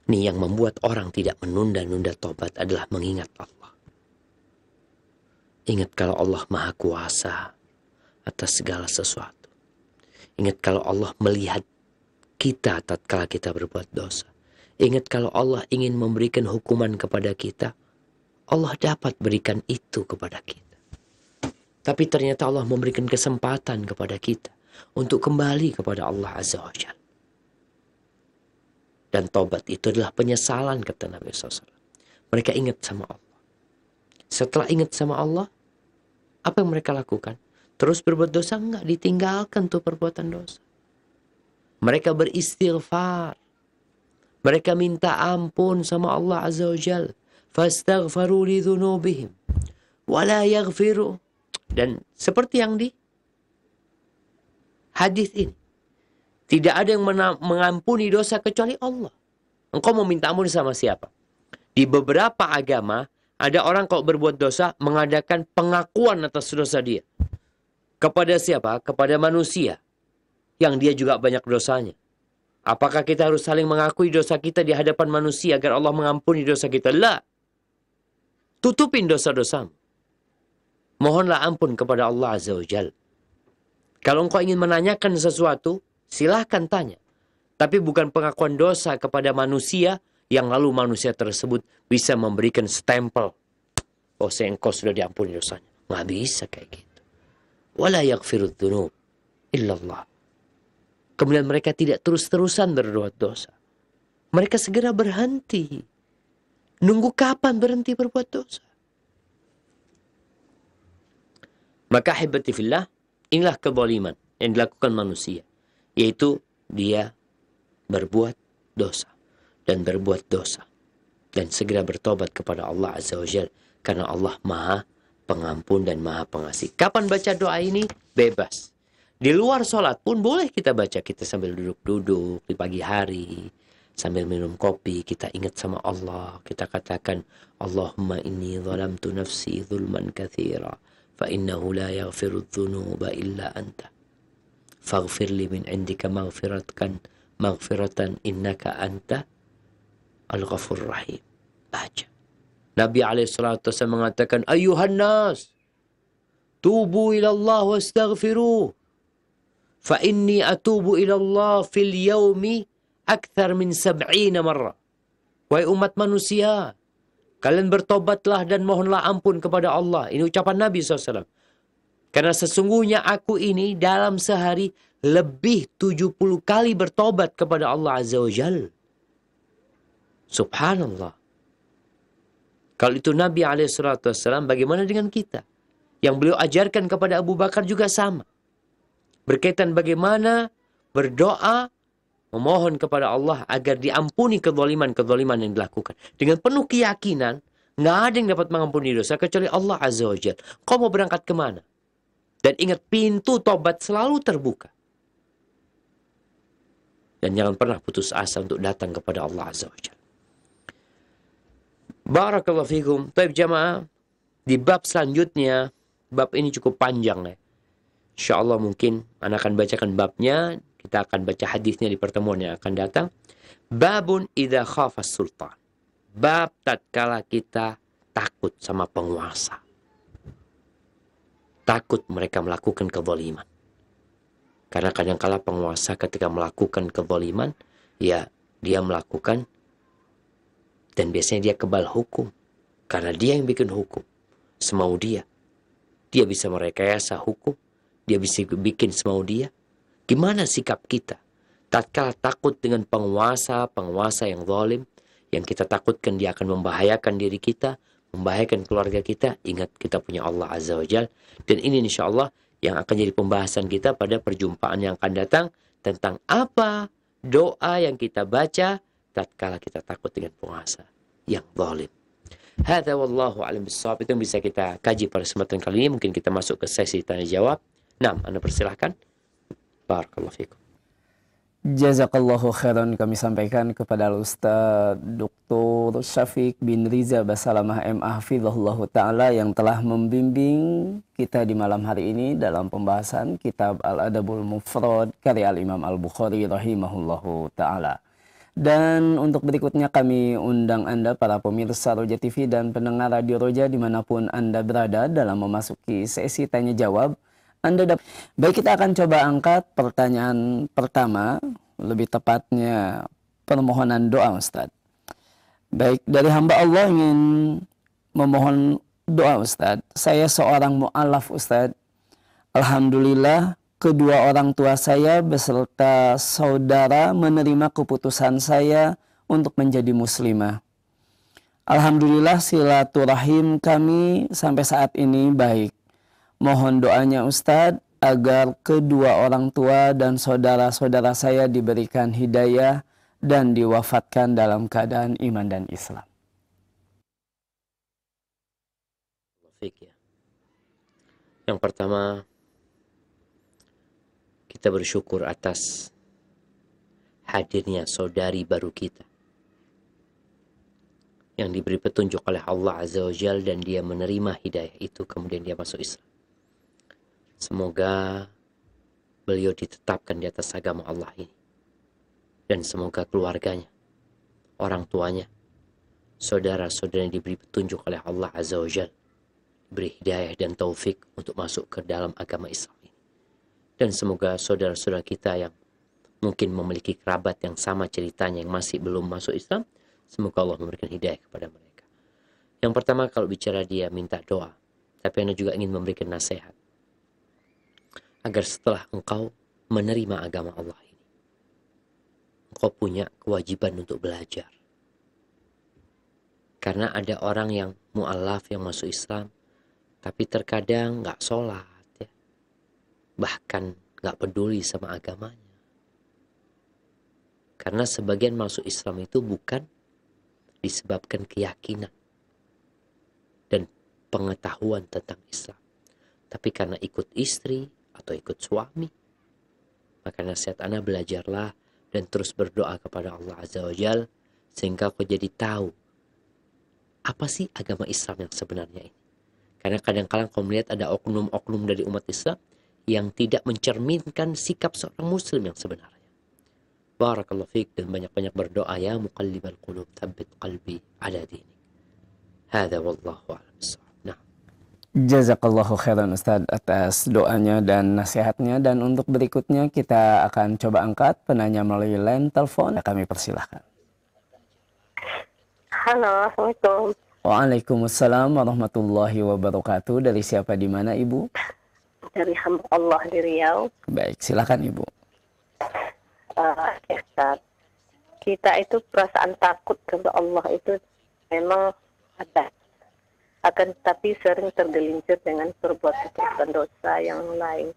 Ini yang membuat orang tidak menunda-nunda tobat adalah mengingat Allah. Ingat kalau Allah Maha Kuasa atas segala sesuatu. Ingat kalau Allah melihat kita tatkala kita berbuat dosa. Ingat kalau Allah ingin memberikan hukuman kepada kita, Allah dapat berikan itu kepada kita. Tapi ternyata Allah memberikan kesempatan kepada kita untuk kembali kepada Allah Azza wa Jalla. Dan taubat itu adalah penyesalan, kata Nabi SAW. Mereka ingat sama Allah. Setelah ingat sama Allah, apa yang mereka lakukan? Terus berbuat dosa? Enggak, ditinggalkan tuh perbuatan dosa. Mereka beristighfar. Mereka minta ampun sama Allah Azza wa Jalla. Fastaghfaru li dhunubihim. Wala yaghfiru. Dan seperti yang di hadis ini. Tidak ada yang mengampuni dosa kecuali Allah. Engkau mau minta ampun sama siapa? Di beberapa agama, ada orang kalau berbuat dosa, mengadakan pengakuan atas dosa dia. Kepada siapa? Kepada manusia. Yang dia juga banyak dosanya. Apakah kita harus saling mengakui dosa kita di hadapan manusia agar Allah mengampuni dosa kita? La. Tutupin dosa-dosamu. Mohonlah ampun kepada Allah Azza wa Jalla. Kalau engkau ingin menanyakan sesuatu, silahkan tanya. Tapi bukan pengakuan dosa kepada manusia yang lalu manusia tersebut bisa memberikan stempel. Oh, engkau sudah diampuni dosanya. Nggak bisa kayak gitu. Wala yaghfirudz dzunub illallah. Kemudian mereka tidak terus-terusan berbuat dosa. Mereka segera berhenti. Nunggu kapan berhenti berbuat dosa? Maka hibati fillah, inilah kezaliman yang dilakukan manusia. Yaitu dia berbuat dosa. Dan berbuat dosa. Dan segera bertobat kepada Allah Azza wa Jalla. Karena Allah Maha Pengampun dan Maha Pengasih. Kapan baca doa ini? Bebas. Di luar sholat pun boleh kita baca. Kita sambil duduk-duduk di pagi hari. Sambil minum kopi. Kita ingat sama Allah. Kita katakan, Allahumma inni zalamtu nafsi zulman kathira. Fa innahu la yaghfiru dhunuba illa anta. Faghfir li min indika maghfiratan innaka anta al-ghafur rahim. Baca. Nabi SAW mengatakan, Ayuhan nas, tubu ilallah wa astaghfiruh. Fa inni atubu ilallah fil yawmi akthar min 70 marrah. Wahai umat manusia, kalian bertobatlah dan mohonlah ampun kepada Allah. Ini ucapan Nabi SAW. Karena sesungguhnya aku ini dalam sehari lebih 70 kali bertobat kepada Allah Azza wa Jalla. Subhanallah. Kalau itu Nabi SAW, bagaimana dengan kita? Yang beliau ajarkan kepada Abu Bakar juga sama. Berkaitan bagaimana berdoa, memohon kepada Allah agar diampuni kezaliman-kezaliman yang dilakukan. Dengan penuh keyakinan, nggak ada yang dapat mengampuni dosa kecuali Allah Azza wa Jalla. Kau mau berangkat kemana? Dan ingat, pintu tobat selalu terbuka. Dan jangan pernah putus asa untuk datang kepada Allah Azza wa Jalla. Barakallahu fikum. Baik jamaah, di bab selanjutnya, bab ini cukup panjang ya. InsyaAllah mungkin Anda akan bacakan babnya. Kita akan baca hadisnya di pertemuan yang akan datang. Babun idza khafas sultan. Bab tatkala kita takut sama penguasa. Takut mereka melakukan kezaliman. Karena kadang-kala penguasa ketika melakukan kezaliman, ya dia melakukan dan biasanya dia kebal hukum. Karena dia yang bikin hukum. Semau dia. Dia bisa merekayasa hukum. Dia bisa bikin semau dia. Gimana sikap kita? Tatkala takut dengan penguasa yang zalim. Yang kita takutkan dia akan membahayakan diri kita. Membahayakan keluarga kita. Ingat, kita punya Allah Azza wa Jalla. Dan ini insya Allah yang akan jadi pembahasan kita pada perjumpaan yang akan datang. Tentang apa doa yang kita baca tatkala kita takut dengan penguasa yang zalim. Hadza wallahu a'lam bissawab. Itu yang bisa kita kaji pada kesempatan kali ini. Mungkin kita masuk ke sesi tanya jawab. Nah, Anda persilahkan. Barakallahu fikum. Jazakallahu khairan, kami sampaikan kepada Ustaz Dr. Syafiq bin Riza Basalamah MA Hafizahullah Ta'ala yang telah membimbing kita di malam hari ini dalam pembahasan kitab Al-Adabul Mufrad karya Al-Imam Al-Bukhari rahimahullahu ta'ala. Dan untuk berikutnya kami undang Anda para pemirsa Roja TV dan pendengar Radio Roja dimanapun Anda berada dalam memasuki sesi tanya jawab. Baik, kita akan coba angkat pertanyaan pertama, lebih tepatnya permohonan doa Ustadz. Baik, dari hamba Allah ingin memohon doa Ustadz. Saya seorang mu'alaf Ustadz. Alhamdulillah kedua orang tua saya beserta saudara menerima keputusan saya untuk menjadi muslimah. Alhamdulillah silaturahim kami sampai saat ini baik. Mohon doanya Ustadz agar kedua orang tua dan saudara-saudara saya diberikan hidayah dan diwafatkan dalam keadaan iman dan Islam. Yang pertama, kita bersyukur atas hadirnya saudari baru kita yang diberi petunjuk oleh Allah Azza wa Jal dan dia menerima hidayah itu, kemudian dia masuk Islam. Semoga beliau ditetapkan di atas agama Allah ini, dan semoga keluarganya, orang tuanya, saudara-saudara yang diberi petunjuk oleh Allah Azza wa Jal beri hidayah dan taufik untuk masuk ke dalam agama Islam ini. Dan semoga saudara-saudara kita yang mungkin memiliki kerabat yang sama ceritanya yang masih belum masuk Islam, semoga Allah memberikan hidayah kepada mereka. Yang pertama, kalau bicara dia minta doa, tapi Anda juga ingin memberikan nasihat agar setelah engkau menerima agama Allah ini, engkau punya kewajiban untuk belajar. Karena ada orang yang mu'alaf yang masuk Islam, tapi terkadang nggak sholat, ya. Bahkan nggak peduli sama agamanya. Karena sebagian masuk Islam itu bukan disebabkan keyakinan dan pengetahuan tentang Islam, tapi karena ikut istri atau ikut suami. Maka nasihat Anda, belajarlah dan terus berdoa kepada Allah Azza wa Jal sehingga kau jadi tahu apa sih agama Islam yang sebenarnya ini. Karena kadang-kadang kau melihat ada oknum-oknum dari umat Islam yang tidak mencerminkan sikap seorang muslim yang sebenarnya. Barakallahu fiik, dan banyak-banyak berdoa, ya muqallibal qulub tsabbit qalbi ala dinik. Hadza wallahu a'lam bissawab. Nah. Jazakallahu khairan Ustaz atas doanya dan nasihatnya. Dan untuk berikutnya kita akan coba angkat penanya melalui line telepon. Kami persilahkan. Halo, Assalamualaikum. Waalaikumsalam warahmatullahi wabarakatuh. Dari siapa, di mana Ibu? Dari hamba Allah di Riau. Baik, silakan Ibu. Ustaz, kita itu perasaan takut kepada Allah itu memang ada. Akan tetapi sering tergelincir dengan perbuatan dosa yang lain.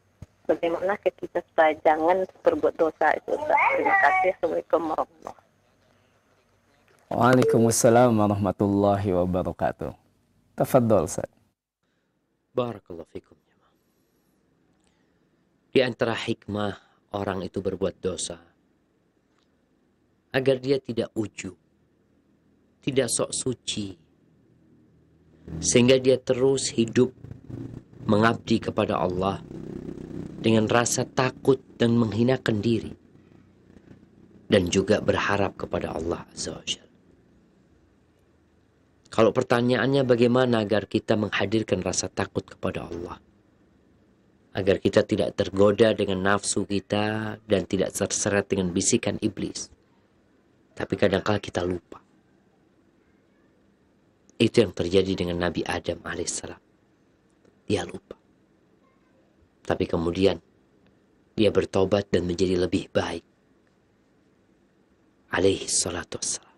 Bagaimana kita supaya jangan berbuat dosa itu, Ustaz? Terima kasih. Assalamualaikum warahmatullahi wabarakatuh. Waalaikumsalam warahmatullahi wabarakatuh. Tafadhol Ustaz. Barakallahu fikum. Di antara hikmah orang itu berbuat dosa, agar dia tidak ujub, tidak sok suci, sehingga dia terus hidup mengabdi kepada Allah dengan rasa takut dan menghinakan diri, dan juga berharap kepada Allah Azza wa Jalla. Kalau pertanyaannya bagaimana agar kita menghadirkan rasa takut kepada Allah, agar kita tidak tergoda dengan nafsu kita dan tidak terseret dengan bisikan iblis, tapi kadang-kala kita lupa. Itu yang terjadi dengan Nabi Adam alaihissalam. Dia lupa, tapi kemudian dia bertobat dan menjadi lebih baik alaihi salatu wassalam.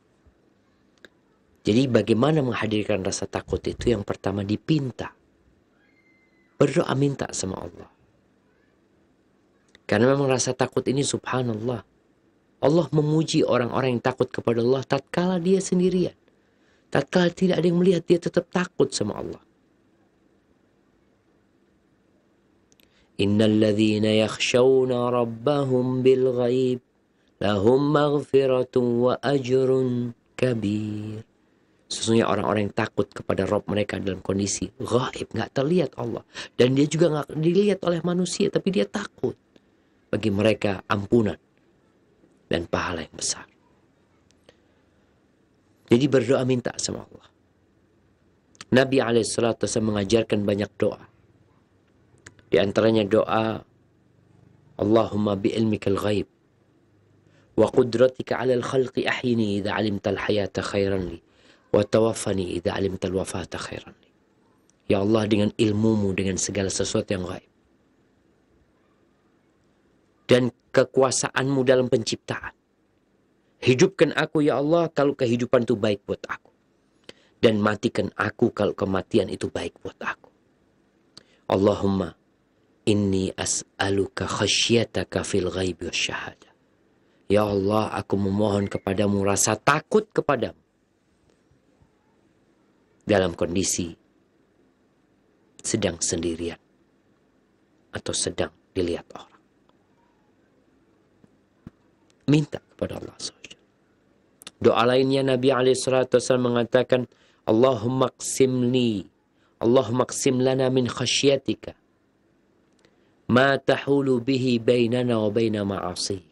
Jadi bagaimana menghadirkan rasa takut itu? Yang pertama dipinta. Berdoa minta sama Allah. Karena memang rasa takut ini subhanallah. Allah memuji orang-orang yang takut kepada Allah tatkala dia sendirian. Tatkala tidak ada yang melihat, dia tetap takut sama Allah. Innal ladzina yakhshawna rabbahum bil ghaib lahum maghfiratun wa ajrun kabir. Sesungguhnya orang-orang yang takut kepada Rabb mereka dalam kondisi gaib, nggak terlihat Allah. Dan dia juga nggak dilihat oleh manusia, tapi dia takut. Bagi mereka ampunan dan pahala yang besar. Jadi berdoa minta sama Allah. Nabi SAW mengajarkan banyak doa. Di antaranya doa, Allahumma bi'ilmikal ghaib wa qudratika 'alal khalqi ahyini idza 'alimtal hayata khairan li wa tawaffani idza 'alimtal wafata khairan li. Ya Allah, dengan ilmumu, dengan segala sesuatu yang gaib dan kekuasaanmu dalam penciptaan, hidupkan aku ya Allah kalau kehidupan itu baik buat aku, dan matikan aku kalau kematian itu baik buat aku. Allahumma inni as'aluka khasyataka fil ghaibi wasyahadah. Ya Allah, aku memohon kepadamu rasa takut kepadamu dalam kondisi sedang sendirian atau sedang dilihat orang. Minta kepada Allah SWT. Doa lainnya Nabi SAW mengatakan, Allahumma qsim lana min khasyatika ma tahulu bihi bainana wa baina ma'asik.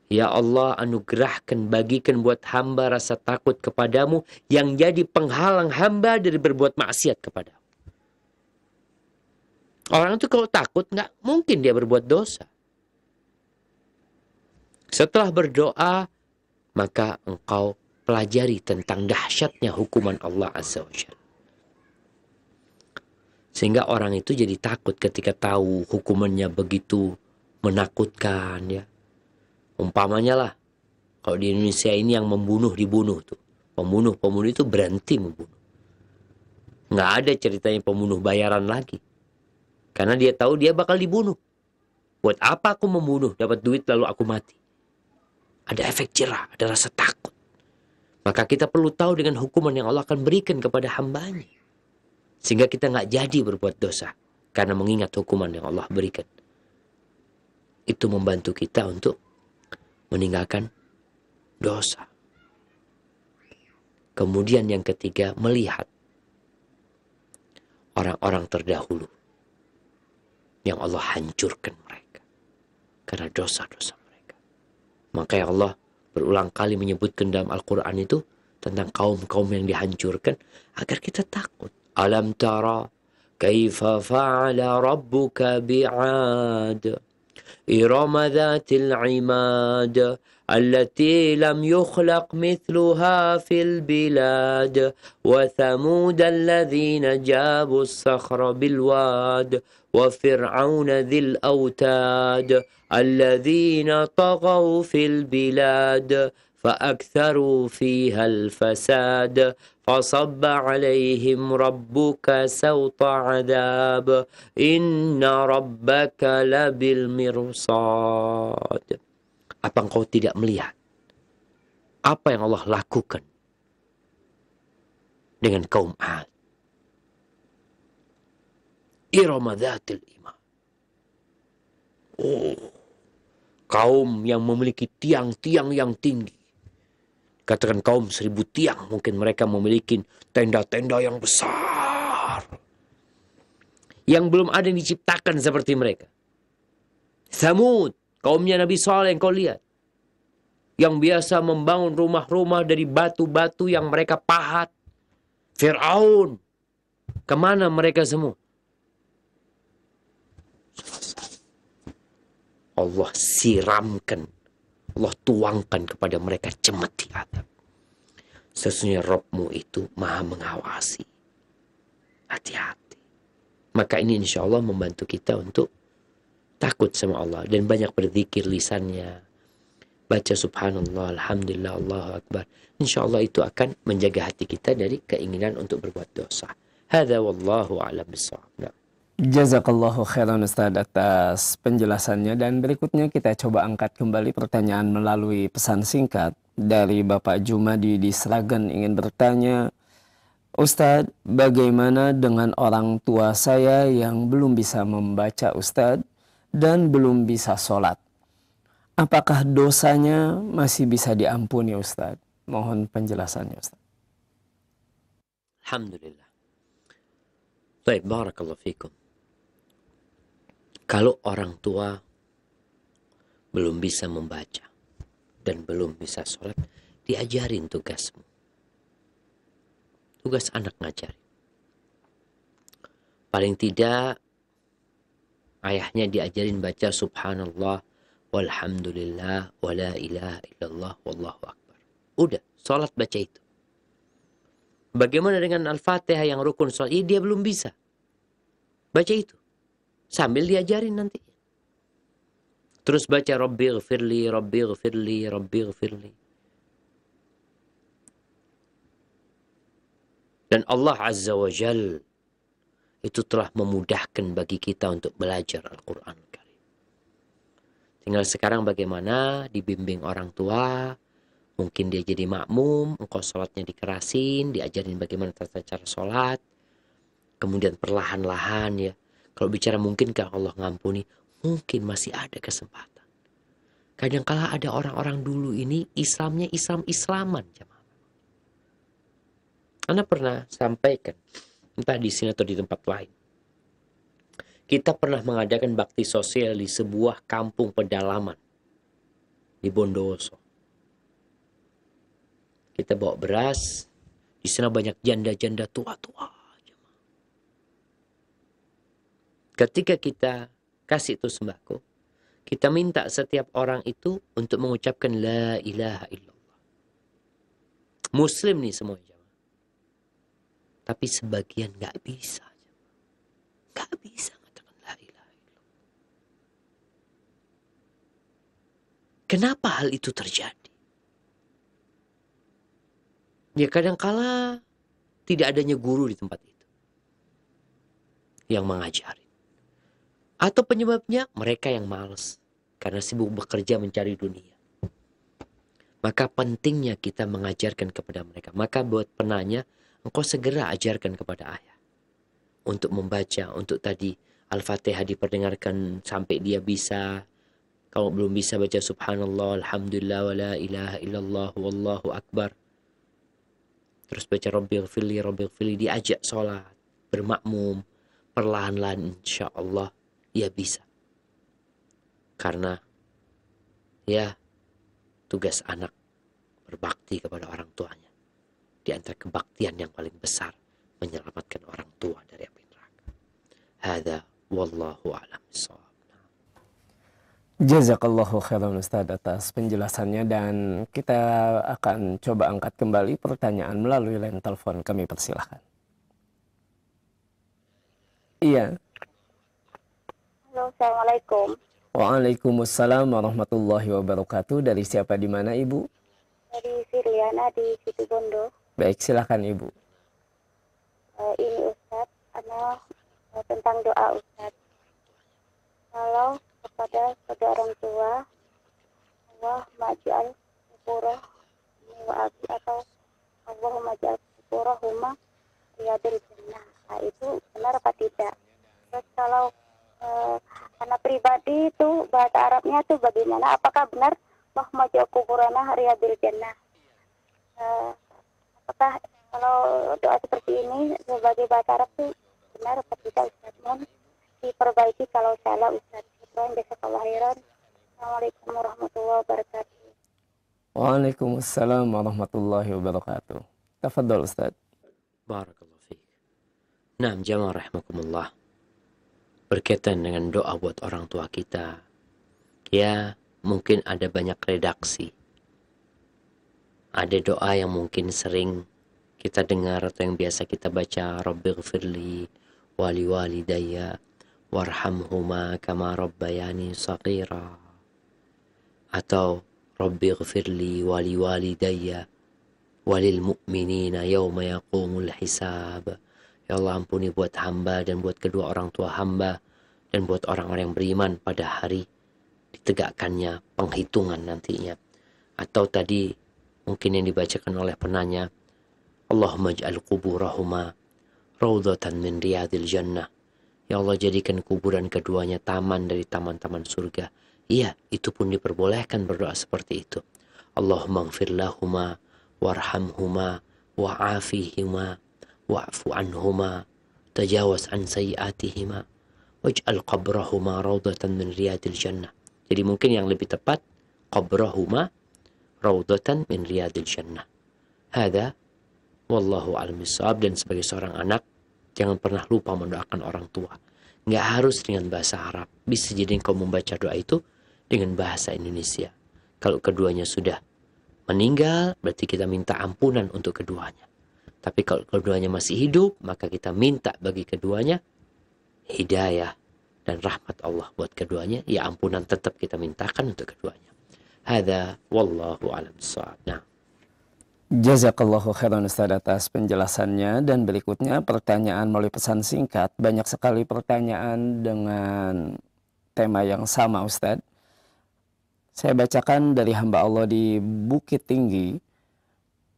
Ya Allah, anugerahkan, bagikan buat hamba rasa takut kepadamu yang jadi penghalang hamba dari berbuat maksiat kepadamu. Orang itu kalau takut nggak mungkin dia berbuat dosa. Setelah berdoa, maka engkau pelajari tentang dahsyatnya hukuman Allah Azza wa Jalla. Sehingga orang itu jadi takut ketika tahu hukumannya begitu menakutkan, ya. Umpamanya lah, kalau di Indonesia ini yang membunuh dibunuh tuh. Pembunuh itu berhenti membunuh. Nggak ada ceritanya pembunuh bayaran lagi. Karena dia tahu dia bakal dibunuh. Buat apa aku membunuh, dapat duit lalu aku mati? Ada efek jerah, ada rasa takut. Maka kita perlu tahu dengan hukuman yang Allah akan berikan kepada hambanya. Sehingga kita nggak jadi berbuat dosa. Karena mengingat hukuman yang Allah berikan. Itu membantu kita untuk meninggalkan dosa. Kemudian yang ketiga, melihat orang-orang terdahulu yang Allah hancurkan mereka karena dosa-dosa mereka. Maka Allah berulang kali menyebutkan dalam Al-Quran itu tentang kaum-kaum yang dihancurkan agar kita takut. Alam tara kaifa fa'ala rabbuka bi'ad إرم ذات العماد التي لم يخلق مثلها في البلاد وثمود الذين جابوا الصخر بالواد وفرعون ذي الأوتاد الذين طغوا في البلاد فأكثروا فيها الفساد فصب عليهم ربك سوط عذاب إن ربك لبالمرصاد. Apa engkau tidak melihat apa yang Allah lakukan dengan kaum Ad? Irama dzatil imad. Kaum yang memiliki tiang-tiang yang tinggi. Katakan kaum 1000 tiang, mungkin mereka memiliki tenda-tenda yang besar. Yang belum ada yang diciptakan seperti mereka. Tsamud, kaumnya Nabi Saleh yang kau lihat. Yang biasa membangun rumah-rumah dari batu-batu yang mereka pahat. Fir'aun, kemana mereka semua? Allah siramkan. Allah tuangkan kepada mereka cemeti adab. Sesungguhnya Rabbmu itu maha mengawasi. Hati-hati. Maka ini insya Allah membantu kita untuk takut sama Allah. Dan banyak berzikir lisannya. Baca subhanallah, alhamdulillah, Allahu akbar. Insya Allah itu akan menjaga hati kita dari keinginan untuk berbuat dosa. Hadza wallahu a'lam bishawab. Jazakallahu khairan Ustaz atas penjelasannya, dan berikutnya kita coba angkat kembali pertanyaan melalui pesan singkat dari Bapak Jumadi di Sragen. Ingin bertanya, Ustaz, bagaimana dengan orang tua saya yang belum bisa membaca Ustaz dan belum bisa sholat? Apakah dosanya masih bisa diampuni Ustaz? Mohon penjelasannya Ustaz. Alhamdulillah. Baik, barakallahu fikum. Kalau orang tua belum bisa membaca dan belum bisa sholat, diajarin tugasmu. Tugas anak ngajari. Paling tidak ayahnya diajarin baca subhanallah walhamdulillah wala ilaha illallah wallahu akbar. Udah, sholat baca itu. Bagaimana dengan Al-Fatihah yang rukun sholat? Dia belum bisa. Baca itu. Sambil diajarin nanti. Terus baca Rabbi ghfirli, Rabbi ghfirli, Rabbi ghfirli. Dan Allah Azza wa Jal itu telah memudahkan bagi kita untuk belajar Al-Quran Karim. Tinggal sekarang bagaimana dibimbing orang tua. Mungkin dia jadi makmum, engkau sholatnya dikerasin, diajarin bagaimana tata cara sholat. Kemudian perlahan-lahan ya. Kalau bicara mungkinkah Allah ngampuni? Mungkin masih ada kesempatan. Kadang-kala ada orang-orang dulu ini Islamnya Islam-Islaman. Anda pernah sampaikan, entah di sini atau di tempat lain. Kita pernah mengadakan bakti sosial di sebuah kampung pedalaman di Bondowoso. Kita bawa beras, di sana banyak janda-janda tua-tua. Ketika kita kasih itu sembako, kita minta setiap orang itu untuk mengucapkan la ilaha illallah. Muslim nih semuanya. Tapi sebagian gak bisa. Gak bisa mengatakan la ilaha illallah. Kenapa hal itu terjadi? Ya kadangkala tidak adanya guru di tempat itu yang mengajari. Atau penyebabnya mereka yang malas karena sibuk bekerja mencari dunia. Maka pentingnya kita mengajarkan kepada mereka. Maka buat penanya, engkau segera ajarkan kepada ayah untuk membaca, untuk tadi Al-Fatihah diperdengarkan sampai dia bisa. Kalau belum bisa baca subhanallah, alhamdulillah, wala ilaha illallah, wallahu akbar. Terus baca Rabbil Fili, diajak sholat, bermakmum, perlahan-lahan insya Allah dia bisa. Karena ya tugas anak berbakti kepada orang tuanya. Di antara kebaktian yang paling besar menyelamatkan orang tua dari api neraka. Hada wallahu a'lam bishawab. Jazakallahu khairan Ustaz atas penjelasannya, dan kita akan coba angkat kembali pertanyaan melalui line telepon. Kami persilahkan. Iya. Halo, Assalamualaikum. Waalaikumsalam warahmatullahi wabarakatuh. Dari siapa, di mana Ibu? Dari Siriana di Situbondo. Baik, silakan Ibu. Ini Ustadz, tentang doa Ustadz. Kalau kepada kedua orang tua, Allah maj'al syukurah wa abi, atau Allah maj'al syukurah huma riyadil jannah. Nah, itu benar apa tidak? Terus kalau anak pribadi itu bahasa Arabnya itu bagaimana? Apakah benar Allah maj'al kuburana riyadil jannah? Apakah kalau doa seperti ini sebagai bahasa Arab itu benar atau tidak Ustaz? Mohon diperbaiki kalau salah Ustaz. Jazakallahu khairan. Assalamualaikum warahmatullahi wabarakatuh. Waalaikumsalam warahmatullahi wabarakatuh. Tafadhol Ustaz. Barakallahu fiik. Nah, jamaah rahimakumullah. Berkaitan dengan doa buat orang tua kita. Ya, mungkin ada banyak redaksi. Ada doa yang mungkin sering kita dengar atau yang biasa kita baca, Rabbighfirli wali walidayya warhamhuma kama rabbayani shaghira, atau Rabbighfirli wali walidayya walil mu'minina yawma yaqumul hisab. Ya Allah, ampuni buat hamba dan buat kedua orang tua hamba dan buat orang-orang yang beriman pada hari ditegakkannya penghitungan nantinya. Atau tadi mungkin yang dibacakan oleh penanya, Allahumma ij'al quburahuma raudhatan min riyadil jannah. Ya Allah, jadikan kuburan keduanya taman dari taman-taman surga. Iya, itu pun diperbolehkan berdoa seperti itu. Allahumma ighfir lahuma warhamhuma wa'afihima wa'fu anhuma tajawaz an sayyi'atihima waj'al qabrahuma raudhatan min riyadil jannah. Jadi mungkin yang lebih tepat, qabrahuma raudhatan min riyadil jannah. Hada Wallahu a'lam bishawab. Dan sebagai seorang anak, jangan pernah lupa mendoakan orang tua. Nggak harus dengan bahasa Arab. Bisa jadi engkau membaca doa itu dengan bahasa Indonesia. Kalau keduanya sudah meninggal, berarti kita minta ampunan untuk keduanya. Tapi kalau keduanya masih hidup, maka kita minta bagi keduanya hidayah dan rahmat Allah buat keduanya. Ya, ampunan tetap kita mintakan untuk keduanya. Hadza wallahu a'lam bishawab. Nah, Jazakallahu khairan Ustaz atas penjelasannya. Dan berikutnya pertanyaan melalui pesan singkat. Banyak sekali pertanyaan dengan tema yang sama Ustaz. Saya bacakan dari hamba Allah di Bukit Tinggi.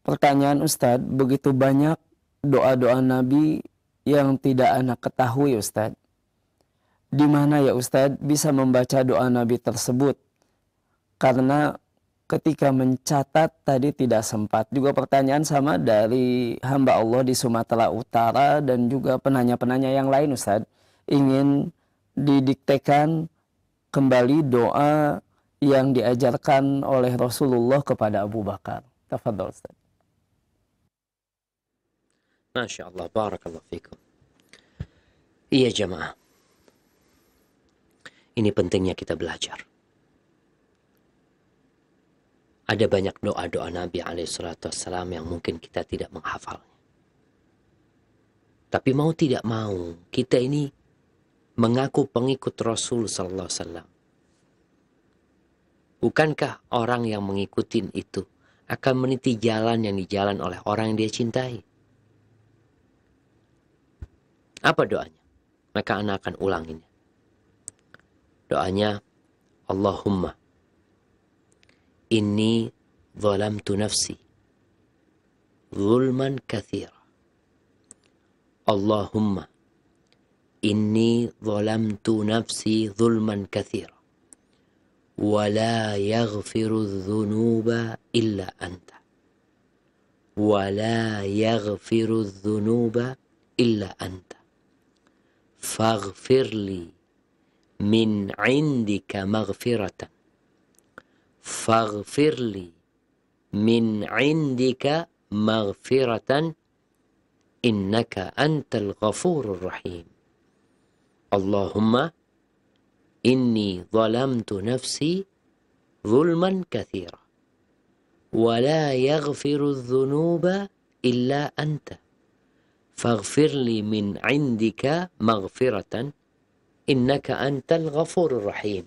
Pertanyaan Ustaz, begitu banyak doa-doa Nabi yang tidak anak ketahui Ustaz. Di mana ya Ustaz bisa membaca doa Nabi tersebut? Karena ketika mencatat tadi tidak sempat. Juga pertanyaan sama dari hamba Allah di Sumatera Utara dan juga penanya-penanya yang lain Ustaz. Ingin didiktekan kembali doa yang diajarkan oleh Rasulullah kepada Abu Bakar. Tafadhol Ustaz. Masya Allah, barakallahu fikum. Iya jamaah, ini pentingnya kita belajar. Ada banyak doa-doa Nabi SAW yang mungkin kita tidak menghafalnya. Tapi mau tidak mau, kita ini mengaku pengikut Rasul SAW. Bukankah orang yang mengikuti itu akan meniti jalan yang dijalan oleh orang yang dia cintai? Apa doanya? Maka anak akan ulanginya. Doanya, Allahumma inni zalamtu nafsi zulman kathira. Allahumma inni zalamtu nafsi zulman kathira. Wa la yaghfiru dhunuba illa anta. Wa la yaghfiru dhunuba illa anta. Faghfirli min indika maghfiratan. Faghfirli min indika maghfiratan innaka antal ghafurur rahim. Allahumma inni zalamtu nafsi zulman kathira wa la yaghfiru dhunuba illa anta. Faghfirli min indika maghfiratan innaka antal ghafurur rahim.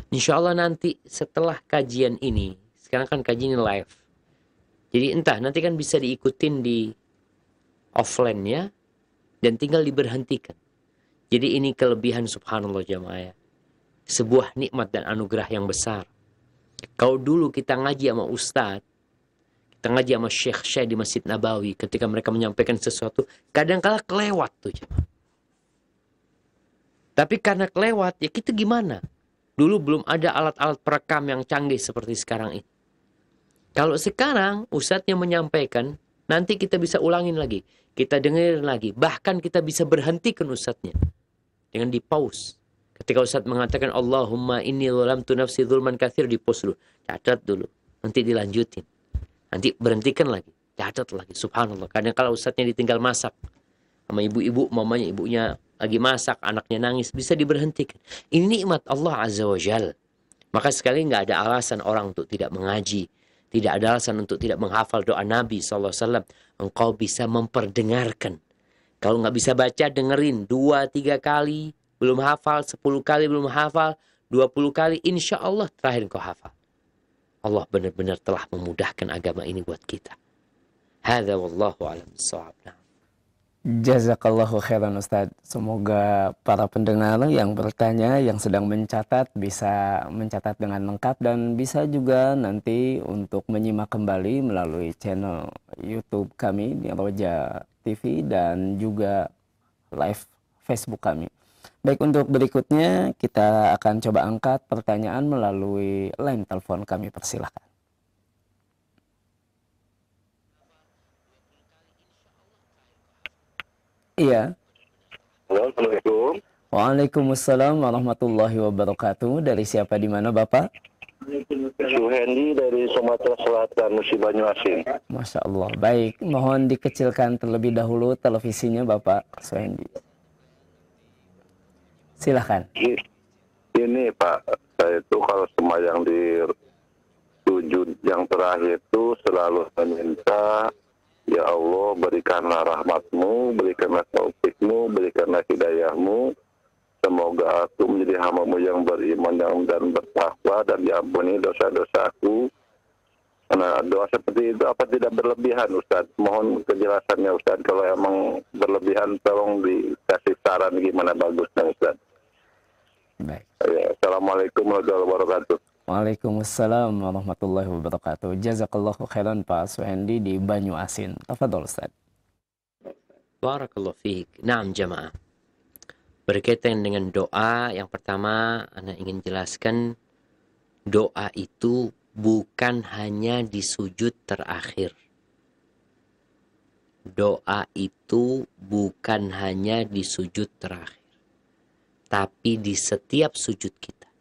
Insyaallah nanti setelah kajian ini, sekarang kan kajian ini live. Jadi entah nanti kan bisa diikutin di offline ya, dan tinggal diberhentikan. Jadi ini kelebihan subhanallah jamaah ya. Sebuah nikmat dan anugerah yang besar. Kalau dulu kita ngaji sama ustadz, kita ngaji sama syekh-syekh di Masjid Nabawi, ketika mereka menyampaikan sesuatu, kadang-kala kelewat tuh jemaah. Tapi karena kelewat, ya kita gimana? Dulu belum ada alat-alat perekam yang canggih seperti sekarang ini. Kalau sekarang ustadznya menyampaikan, nanti kita bisa ulangin lagi. Kita dengerin lagi. Bahkan kita bisa berhentikan ustadznya. Dengan di pause. Ketika ustadz mengatakan, Allahumma inni zalamtu nafsi zulman katsir, di pause dulu. Catat dulu. Nanti dilanjutin. Nanti berhentikan lagi. Catat lagi. Subhanallah. Kadang kalau ustadznya ditinggal masak. Sama ibu-ibu, mamanya ibunya lagi masak, anaknya nangis, bisa diberhentikan. Ini nikmat Allah Azza wa Jal. Maka sekali nggak ada alasan orang untuk tidak mengaji. Tidak ada alasan untuk tidak menghafal doa Nabi SAW. Engkau bisa memperdengarkan. Kalau nggak bisa baca, dengerin 2-3 kali. Belum hafal, 10 kali belum hafal, 20 kali. Insya Allah terakhir engkau hafal. Allah benar-benar telah memudahkan agama ini buat kita. Hadza wallahu a'lam bishawab. Jazakallahu khairan Ustaz. Semoga para pendengar yang bertanya, yang sedang mencatat, bisa mencatat dengan lengkap dan bisa juga nanti untuk menyimak kembali melalui channel YouTube kami di Roja TV dan juga live Facebook kami. Baik, untuk berikutnya kita akan coba angkat pertanyaan melalui line telepon kami, persilahkan. Iya. Halo, Assalamualaikum. Waalaikumsalam warahmatullahi wabarakatuh. Dari siapa di mana Bapak? Suhendi dari Sumatera Selatan, Musi Banyuasin. Masya Allah. Baik, mohon dikecilkan terlebih dahulu televisinya Bapak Suhendi. Silahkan. Ini Pak, saya itu kalau sembahyang di sujud yang terakhir itu selalu meminta, ya Allah berikanlah rahmatmu, berikanlah taufikmu, berikanlah hidayahmu. Semoga aku menjadi hamba-Mu yang beriman dan bertakwa dan diampuni dosa-dosaku. Nah, doa seperti itu apa tidak berlebihan, Ustaz? Mohon kejelasannya, Ustaz. Kalau emang berlebihan, tolong dikasih saran gimana bagusnya, Ustaz. Baik. Ya, Assalamualaikum warahmatullahi wabarakatuh. Waalaikumsalam warahmatullahi wabarakatuh. Jazakallahu khairan Pak Suhendi di Banyuasin. Tafadhol Ustaz. Barakallahu fiik. Naam jamaah. Berkaitan dengan doa, yang pertama Ana ingin jelaskan, doa itu bukan hanya di sujud terakhir. Doa itu bukan hanya di sujud terakhir, tapi di setiap sujud kita.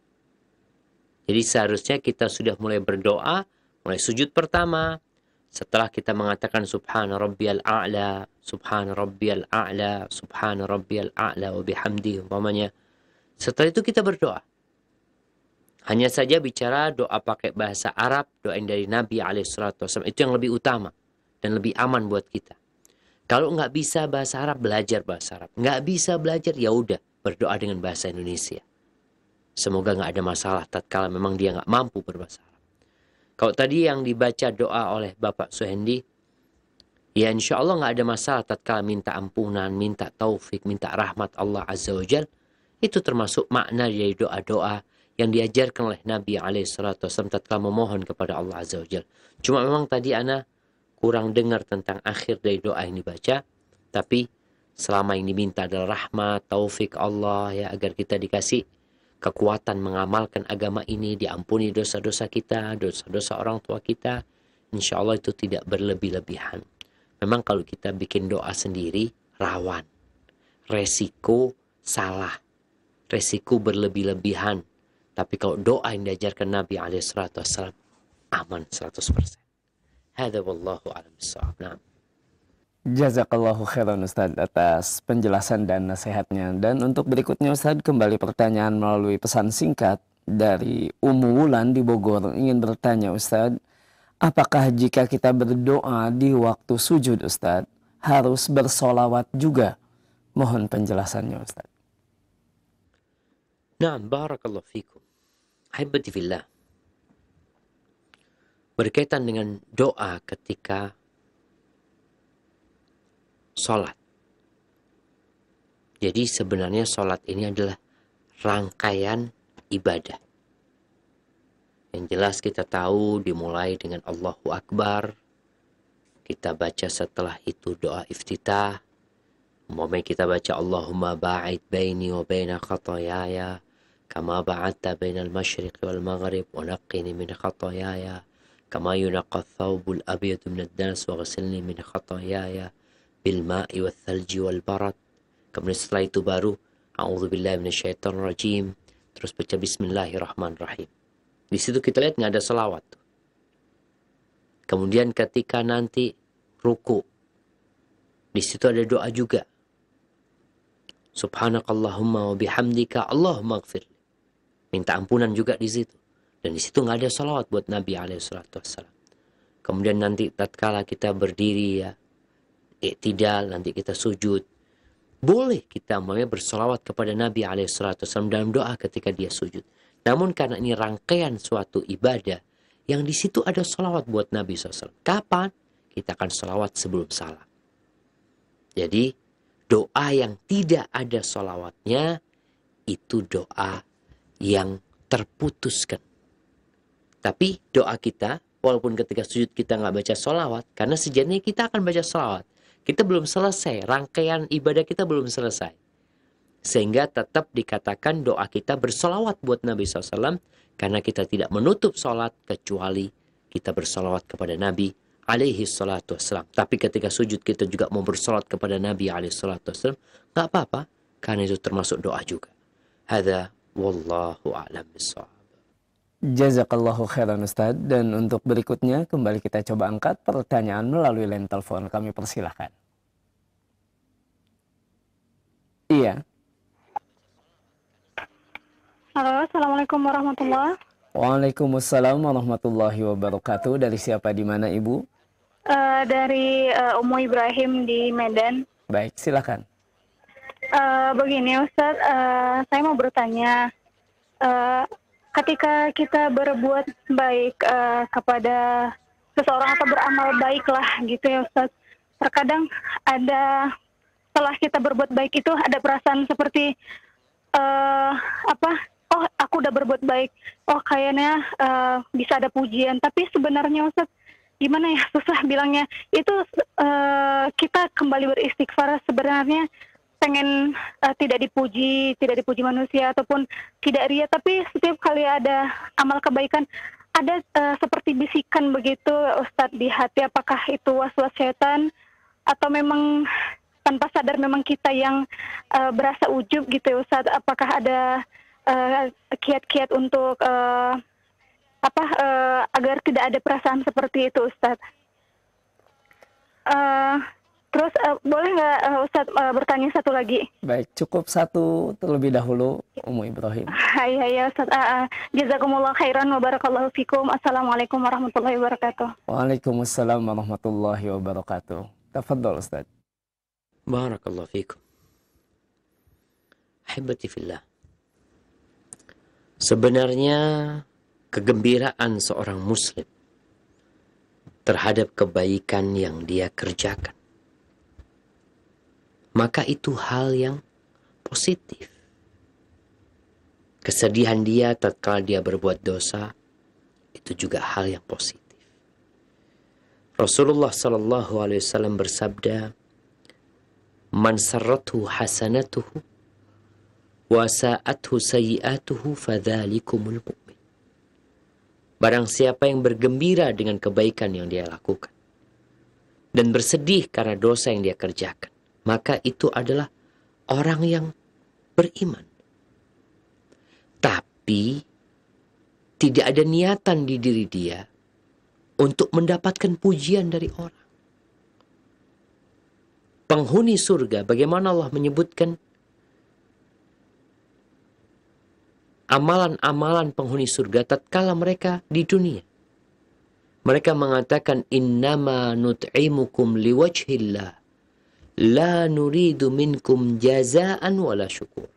Jadi seharusnya kita sudah mulai berdoa, mulai sujud pertama, setelah kita mengatakan subhana rabbiyal a'la, subhana rabbiyal a'la, subhana rabbiyal a'la wa bihamdi umpamanya. Setelah itu kita berdoa. Hanya saja bicara doa pakai bahasa Arab, doa yang dari Nabi SAW, itu yang lebih utama dan lebih aman buat kita. Kalau nggak bisa bahasa Arab, belajar bahasa Arab. Nggak bisa belajar, ya udah berdoa dengan bahasa Indonesia. Semoga nggak ada masalah tatkala memang dia nggak mampu berbahasa Arab. Kalau tadi yang dibaca doa oleh Bapak Suhendi, ya insya Allah nggak ada masalah tatkala minta ampunan, minta taufik, minta rahmat Allah Azza wa Jal. Itu termasuk makna dari doa-doa yang diajarkan oleh Nabi SAW tatkala memohon kepada Allah Azza wa Jal. Cuma memang tadi Ana kurang dengar tentang akhir dari doa yang dibaca, tapi selama yang diminta adalah rahmat, taufik Allah, ya agar kita dikasih kekuatan mengamalkan agama ini, diampuni dosa-dosa kita, dosa-dosa orang tua kita, insya Allah itu tidak berlebih-lebihan. Memang kalau kita bikin doa sendiri, rawan. Resiko salah. Resiko berlebih-lebihan. Tapi kalau doa yang diajarkan Nabi SAW, aman 100%. Hadza wallahu a'lam bissawab. Nah. Jazakallahu khairan Ustaz atas penjelasan dan nasihatnya. Dan untuk berikutnya Ustaz, kembali pertanyaan melalui pesan singkat dari Ummu Wulan di Bogor. Ingin bertanya Ustaz, apakah jika kita berdoa di waktu sujud Ustaz, harus bersolawat juga? Mohon penjelasannya Ustaz. Naam, barakallahu fikum. Haibati fillah. Berkaitan dengan doa ketika sholat. Jadi sebenarnya sholat ini adalah rangkaian ibadah. Yang jelas kita tahu dimulai dengan Allahu Akbar. Kita baca setelah itu doa iftitah. Umpamanya kita baca Allahumma ba'id baini wa baina khatayaya kama ba'adta bainal masyriq wal maghrib wa naqqini min khatayaya kama yunaqqa thawbul abyad min ad-danas wa ghasilni min khatayaya bil ma'i wal thalji wal barad. Kemudian setelah itu baru a'udzubillahi minasyaitonir rajim, terus baca bismillahirrahmanirrahim. Di situ kita lihat nggak ada selawat. Kemudian ketika nanti ruku, di situ ada doa juga. Subhanakallahumma wa bihamdika Allahumma ighfirli. Minta ampunan juga di situ. Dan di situ nggak ada salawat buat Nabi SAW. Kemudian nanti tatkala kita berdiri ya, iktidal, nanti kita sujud. Boleh kita bersolawat kepada Nabi SAW dalam doa ketika dia sujud. Namun karena ini rangkaian suatu ibadah, yang di situ ada salawat buat Nabi SAW. Kapan? Kita akan salawat sebelum salam. Jadi doa yang tidak ada salawatnya, itu doa yang terputuskan. Tapi doa kita, walaupun ketika sujud kita nggak baca salawat, karena sejatinya kita akan baca salawat. Kita belum selesai, rangkaian ibadah kita belum selesai. Sehingga tetap dikatakan doa kita bersalawat buat Nabi SAW, karena kita tidak menutup salat kecuali kita bersalawat kepada Nabi alaihi salatu wassalam. Tapi ketika sujud kita juga mau bersalat kepada Nabi alaihi salatu wassalam, nggak apa-apa, karena itu termasuk doa juga. Hadza wallahu a'lam bissawab. Jazakallahu khairan Ustaz. Dan untuk berikutnya kembali kita coba angkat pertanyaan melalui line telepon. Kami persilahkan. Iya. Halo, Assalamualaikum warahmatullahi. Waalaikumsalam warahmatullahi wabarakatuh. Dari siapa, di mana Ibu? Dari Umu Ibrahim di Medan. Baik, silakan. Begini Ustadz, saya mau bertanya, ketika kita berbuat baik kepada seseorang atau beramal baiklah gitu ya Ustadz, terkadang ada setelah kita berbuat baik itu ada perasaan seperti oh aku udah berbuat baik, oh kayaknya bisa ada pujian, tapi sebenarnya Ustadz gimana ya, susah bilangnya itu, kita kembali beristighfar sebenarnya pengen tidak dipuji manusia ataupun tidak ria, tapi setiap kali ada amal kebaikan ada seperti bisikan begitu Ustadz di hati, apakah itu was-was setan atau memang tanpa sadar memang kita yang berasa ujub gitu ya Ustadz, apakah ada kiat-kiat untuk agar tidak ada perasaan seperti itu Ustadz. Terus boleh nggak Ustadz bertanya satu lagi? Baik, cukup satu terlebih dahulu, Umu Ibrahim. Hai Ustadz. Jazakumullah khairan wa barakallahu fikum. Assalamualaikum warahmatullahi wabarakatuh. Waalaikumsalam warahmatullahi wabarakatuh. Tafadhol Ustadz. Barakallahu fikum. Ahibati fillah. Sebenarnya kegembiraan seorang muslim terhadap kebaikan yang dia kerjakan, maka itu hal yang positif. Kesedihan dia tatkala dia berbuat dosa, itu juga hal yang positif. Rasulullah sallallahu alaihi wasallam bersabda, "Man sarrathu hasanatuhu wa sa'athu sayyi'atuhu fadzalikumul mu'min." Barang siapa yang bergembira dengan kebaikan yang dia lakukan dan bersedih karena dosa yang dia kerjakan, maka itu adalah orang yang beriman. Tapi tidak ada niatan di diri dia untuk mendapatkan pujian dari orang. Penghuni surga, bagaimana Allah menyebutkan amalan-amalan penghuni surga tatkala mereka di dunia. Mereka mengatakan, innama nut'imukum liwajhillah, la nuridu minkum jazaan wala syukur.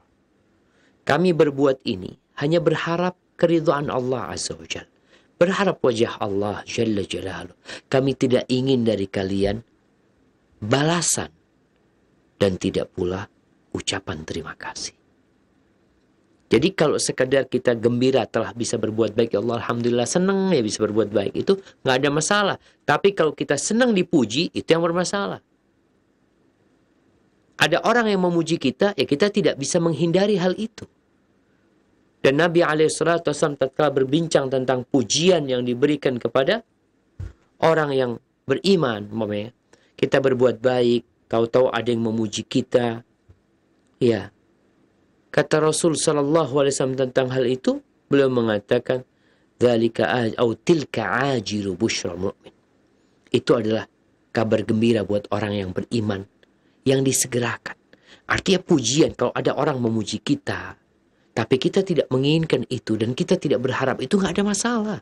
Kami berbuat ini hanya berharap keridhaan Allah Azza wa Jalla. Berharap wajah Allah Jalla Jalaluh. Kami tidak ingin dari kalian balasan dan tidak pula ucapan terima kasih. Jadi kalau sekadar kita gembira telah bisa berbuat baik, ya Allah alhamdulillah senang ya bisa berbuat baik, itu nggak ada masalah. Tapi kalau kita senang dipuji, itu yang bermasalah. Ada orang yang memuji kita, ya kita tidak bisa menghindari hal itu. Dan Nabi SAW tatkala berbincang tentang pujian yang diberikan kepada orang yang beriman, umpamanya kita berbuat baik, tahu-tahu ada yang memuji kita, ya. Kata Rasul sallallahu alaihi wasallam tentang hal itu, beliau mengatakan, "Dzalika au tilka ajiru busyra mu'min." Itu adalah kabar gembira buat orang yang beriman yang disegerakan. Artinya pujian, kalau ada orang memuji kita, tapi kita tidak menginginkan itu dan kita tidak berharap itu, nggak ada masalah.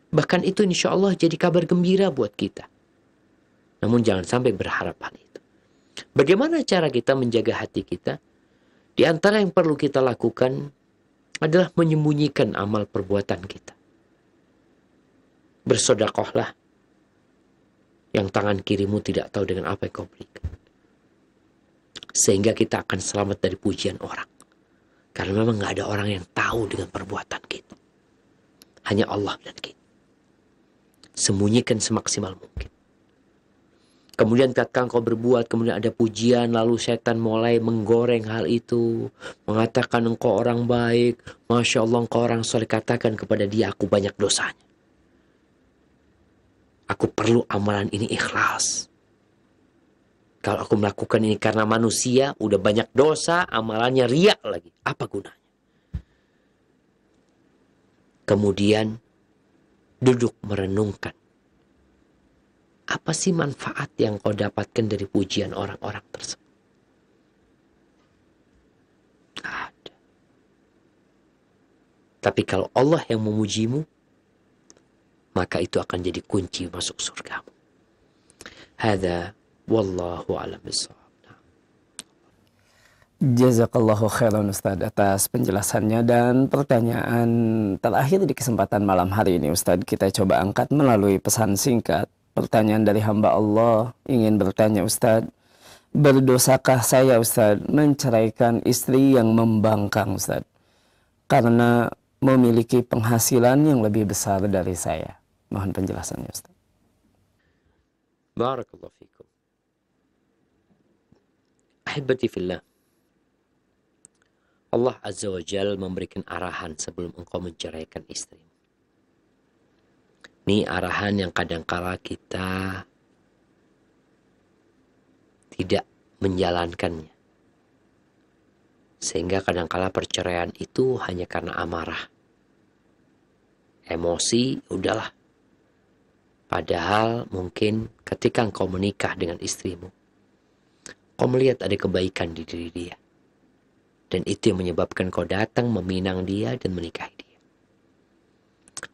Bahkan itu insya Allah jadi kabar gembira buat kita. Namun jangan sampai berharap hal itu. Bagaimana cara kita menjaga hati kita? Di antara yang perlu kita lakukan adalah menyembunyikan amal perbuatan kita. Bersedekahlah yang tangan kirimu tidak tahu dengan apa yang kau berikan. Sehingga kita akan selamat dari pujian orang. Karena memang nggak ada orang yang tahu dengan perbuatan kita. Hanya Allah dan kita. Sembunyikan semaksimal mungkin. Kemudian tatkala kau berbuat, kemudian ada pujian, lalu setan mulai menggoreng hal itu, mengatakan engkau orang baik, Masya Allah engkau orang soleh, katakan kepada dia, aku banyak dosanya. Aku perlu amalan ini ikhlas. Kalau aku melakukan ini karena manusia, udah banyak dosa, amalannya riak lagi. Apa gunanya? kemudian duduk merenungkan, apa sih manfaat yang kau dapatkan dari pujian orang-orang tersebut? Ada. Tapi kalau Allah yang memujimu, maka itu akan jadi kunci masuk surgamu. Hadza wallahu a'lam bishawab. Jazakallahu khairan Ustaz atas penjelasannya, dan pertanyaan terakhir di kesempatan malam hari ini Ustaz, kita coba angkat melalui pesan singkat. Pertanyaan dari hamba Allah ingin bertanya, Ustaz, berdosakah saya Ustaz menceraikan istri yang membangkang Ustaz karena memiliki penghasilan yang lebih besar dari saya? Mohon penjelasannya Ustaz. Barakallahu fikum. Ahibati fillah, Allah Azza wa Jal memberikan arahan sebelum engkau menceraikan istri. Ini arahan yang kadangkala kita tidak menjalankannya. Sehingga kadangkala perceraian itu hanya karena amarah. Emosi, udahlah. Padahal mungkin ketika engkau menikah dengan istrimu, kau melihat ada kebaikan di diri dia. Dan itu yang menyebabkan kau datang meminang dia dan menikahi dia.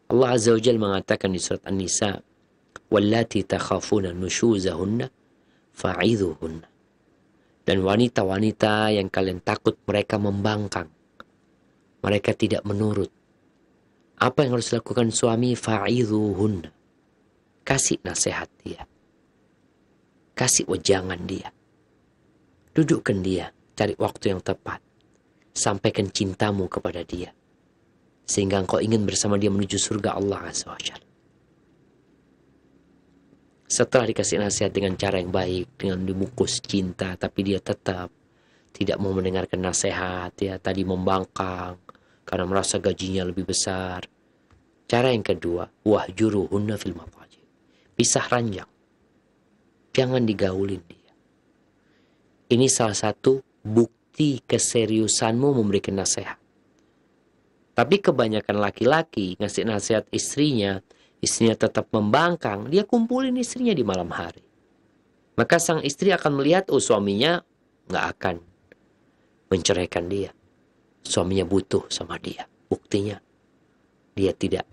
Allah Azza wa Jalla mengatakan di surat An-Nisa, "Wallati takhafuna nushuzahunna fa'idhuhunna." Dan wanita-wanita yang kalian takut mereka membangkang, mereka tidak menurut. Apa yang harus dilakukan suami? Fa'idhuhunna. Kasih nasihat dia. Kasih wejangan dia. Dudukkan dia, cari waktu yang tepat. Sampaikan cintamu kepada dia, sehingga engkau ingin bersama dia menuju surga Allah Azza wa Jalla. Setelah dikasih nasihat dengan cara yang baik, dengan dimukus cinta, tapi dia tetap tidak mau mendengarkan nasihat, ya tadi membangkang karena merasa gajinya lebih besar. Cara yang kedua, wahjuruhunna fil madaji. Pisah ranjang. Jangan digaulin dia. Ini salah satu bukti keseriusanmu memberikan nasihat. Tapi kebanyakan laki-laki ngasih nasihat istrinya tetap membangkang, dia kumpulin istrinya di malam hari. Maka sang istri akan melihat, oh suaminya nggak akan menceraikan dia. Suaminya butuh sama dia. Buktinya dia tidak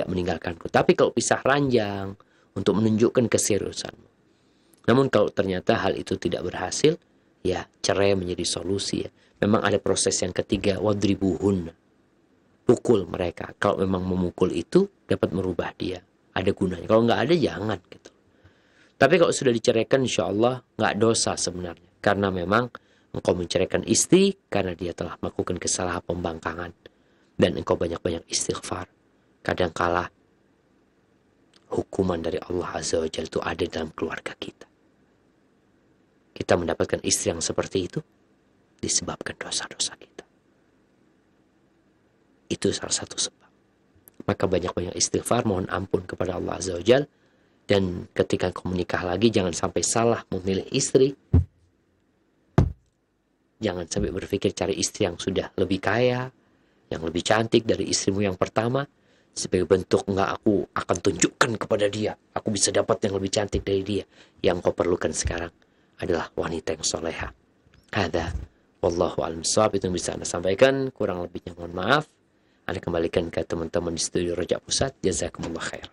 meninggalkanku. Tapi kalau pisah ranjang untuk menunjukkan keseriusanmu. Namun kalau ternyata hal itu tidak berhasil, ya cerai menjadi solusi ya. Memang ada proses yang ketiga, wadribuhun. Pukul mereka. Kalau memang memukul itu dapat merubah dia. Ada gunanya. Kalau nggak ada jangan gitu. Tapi kalau sudah diceraikan insya Allah nggak dosa sebenarnya. Karena memang engkau menceraikan istri karena dia telah melakukan kesalahan pembangkangan. Dan engkau banyak-banyak istighfar. Kadangkala hukuman dari Allah Azza wa Jalla itu ada dalam keluarga kita. Kita mendapatkan istri yang seperti itu disebabkan dosa-dosa kita. Itu salah satu sebab. Maka banyak-banyak istighfar, mohon ampun kepada Allah Azza wa Jalla. Dan ketika kau menikah lagi, jangan sampai salah memilih istri. Jangan sampai berpikir cari istri yang sudah lebih kaya, yang lebih cantik dari istrimu yang pertama. Sebagai bentuk, enggak, aku akan tunjukkan kepada dia. Aku bisa dapat yang lebih cantik dari dia. Yang kau perlukan sekarang adalah wanita yang soleha. Hadza wallahu a'lam bishawab. Itu yang bisa Anda sampaikan. Kurang lebihnya mohon maaf. Anda kembalikan ke teman-teman di studio Raja Pusat. Jazakumullah khair.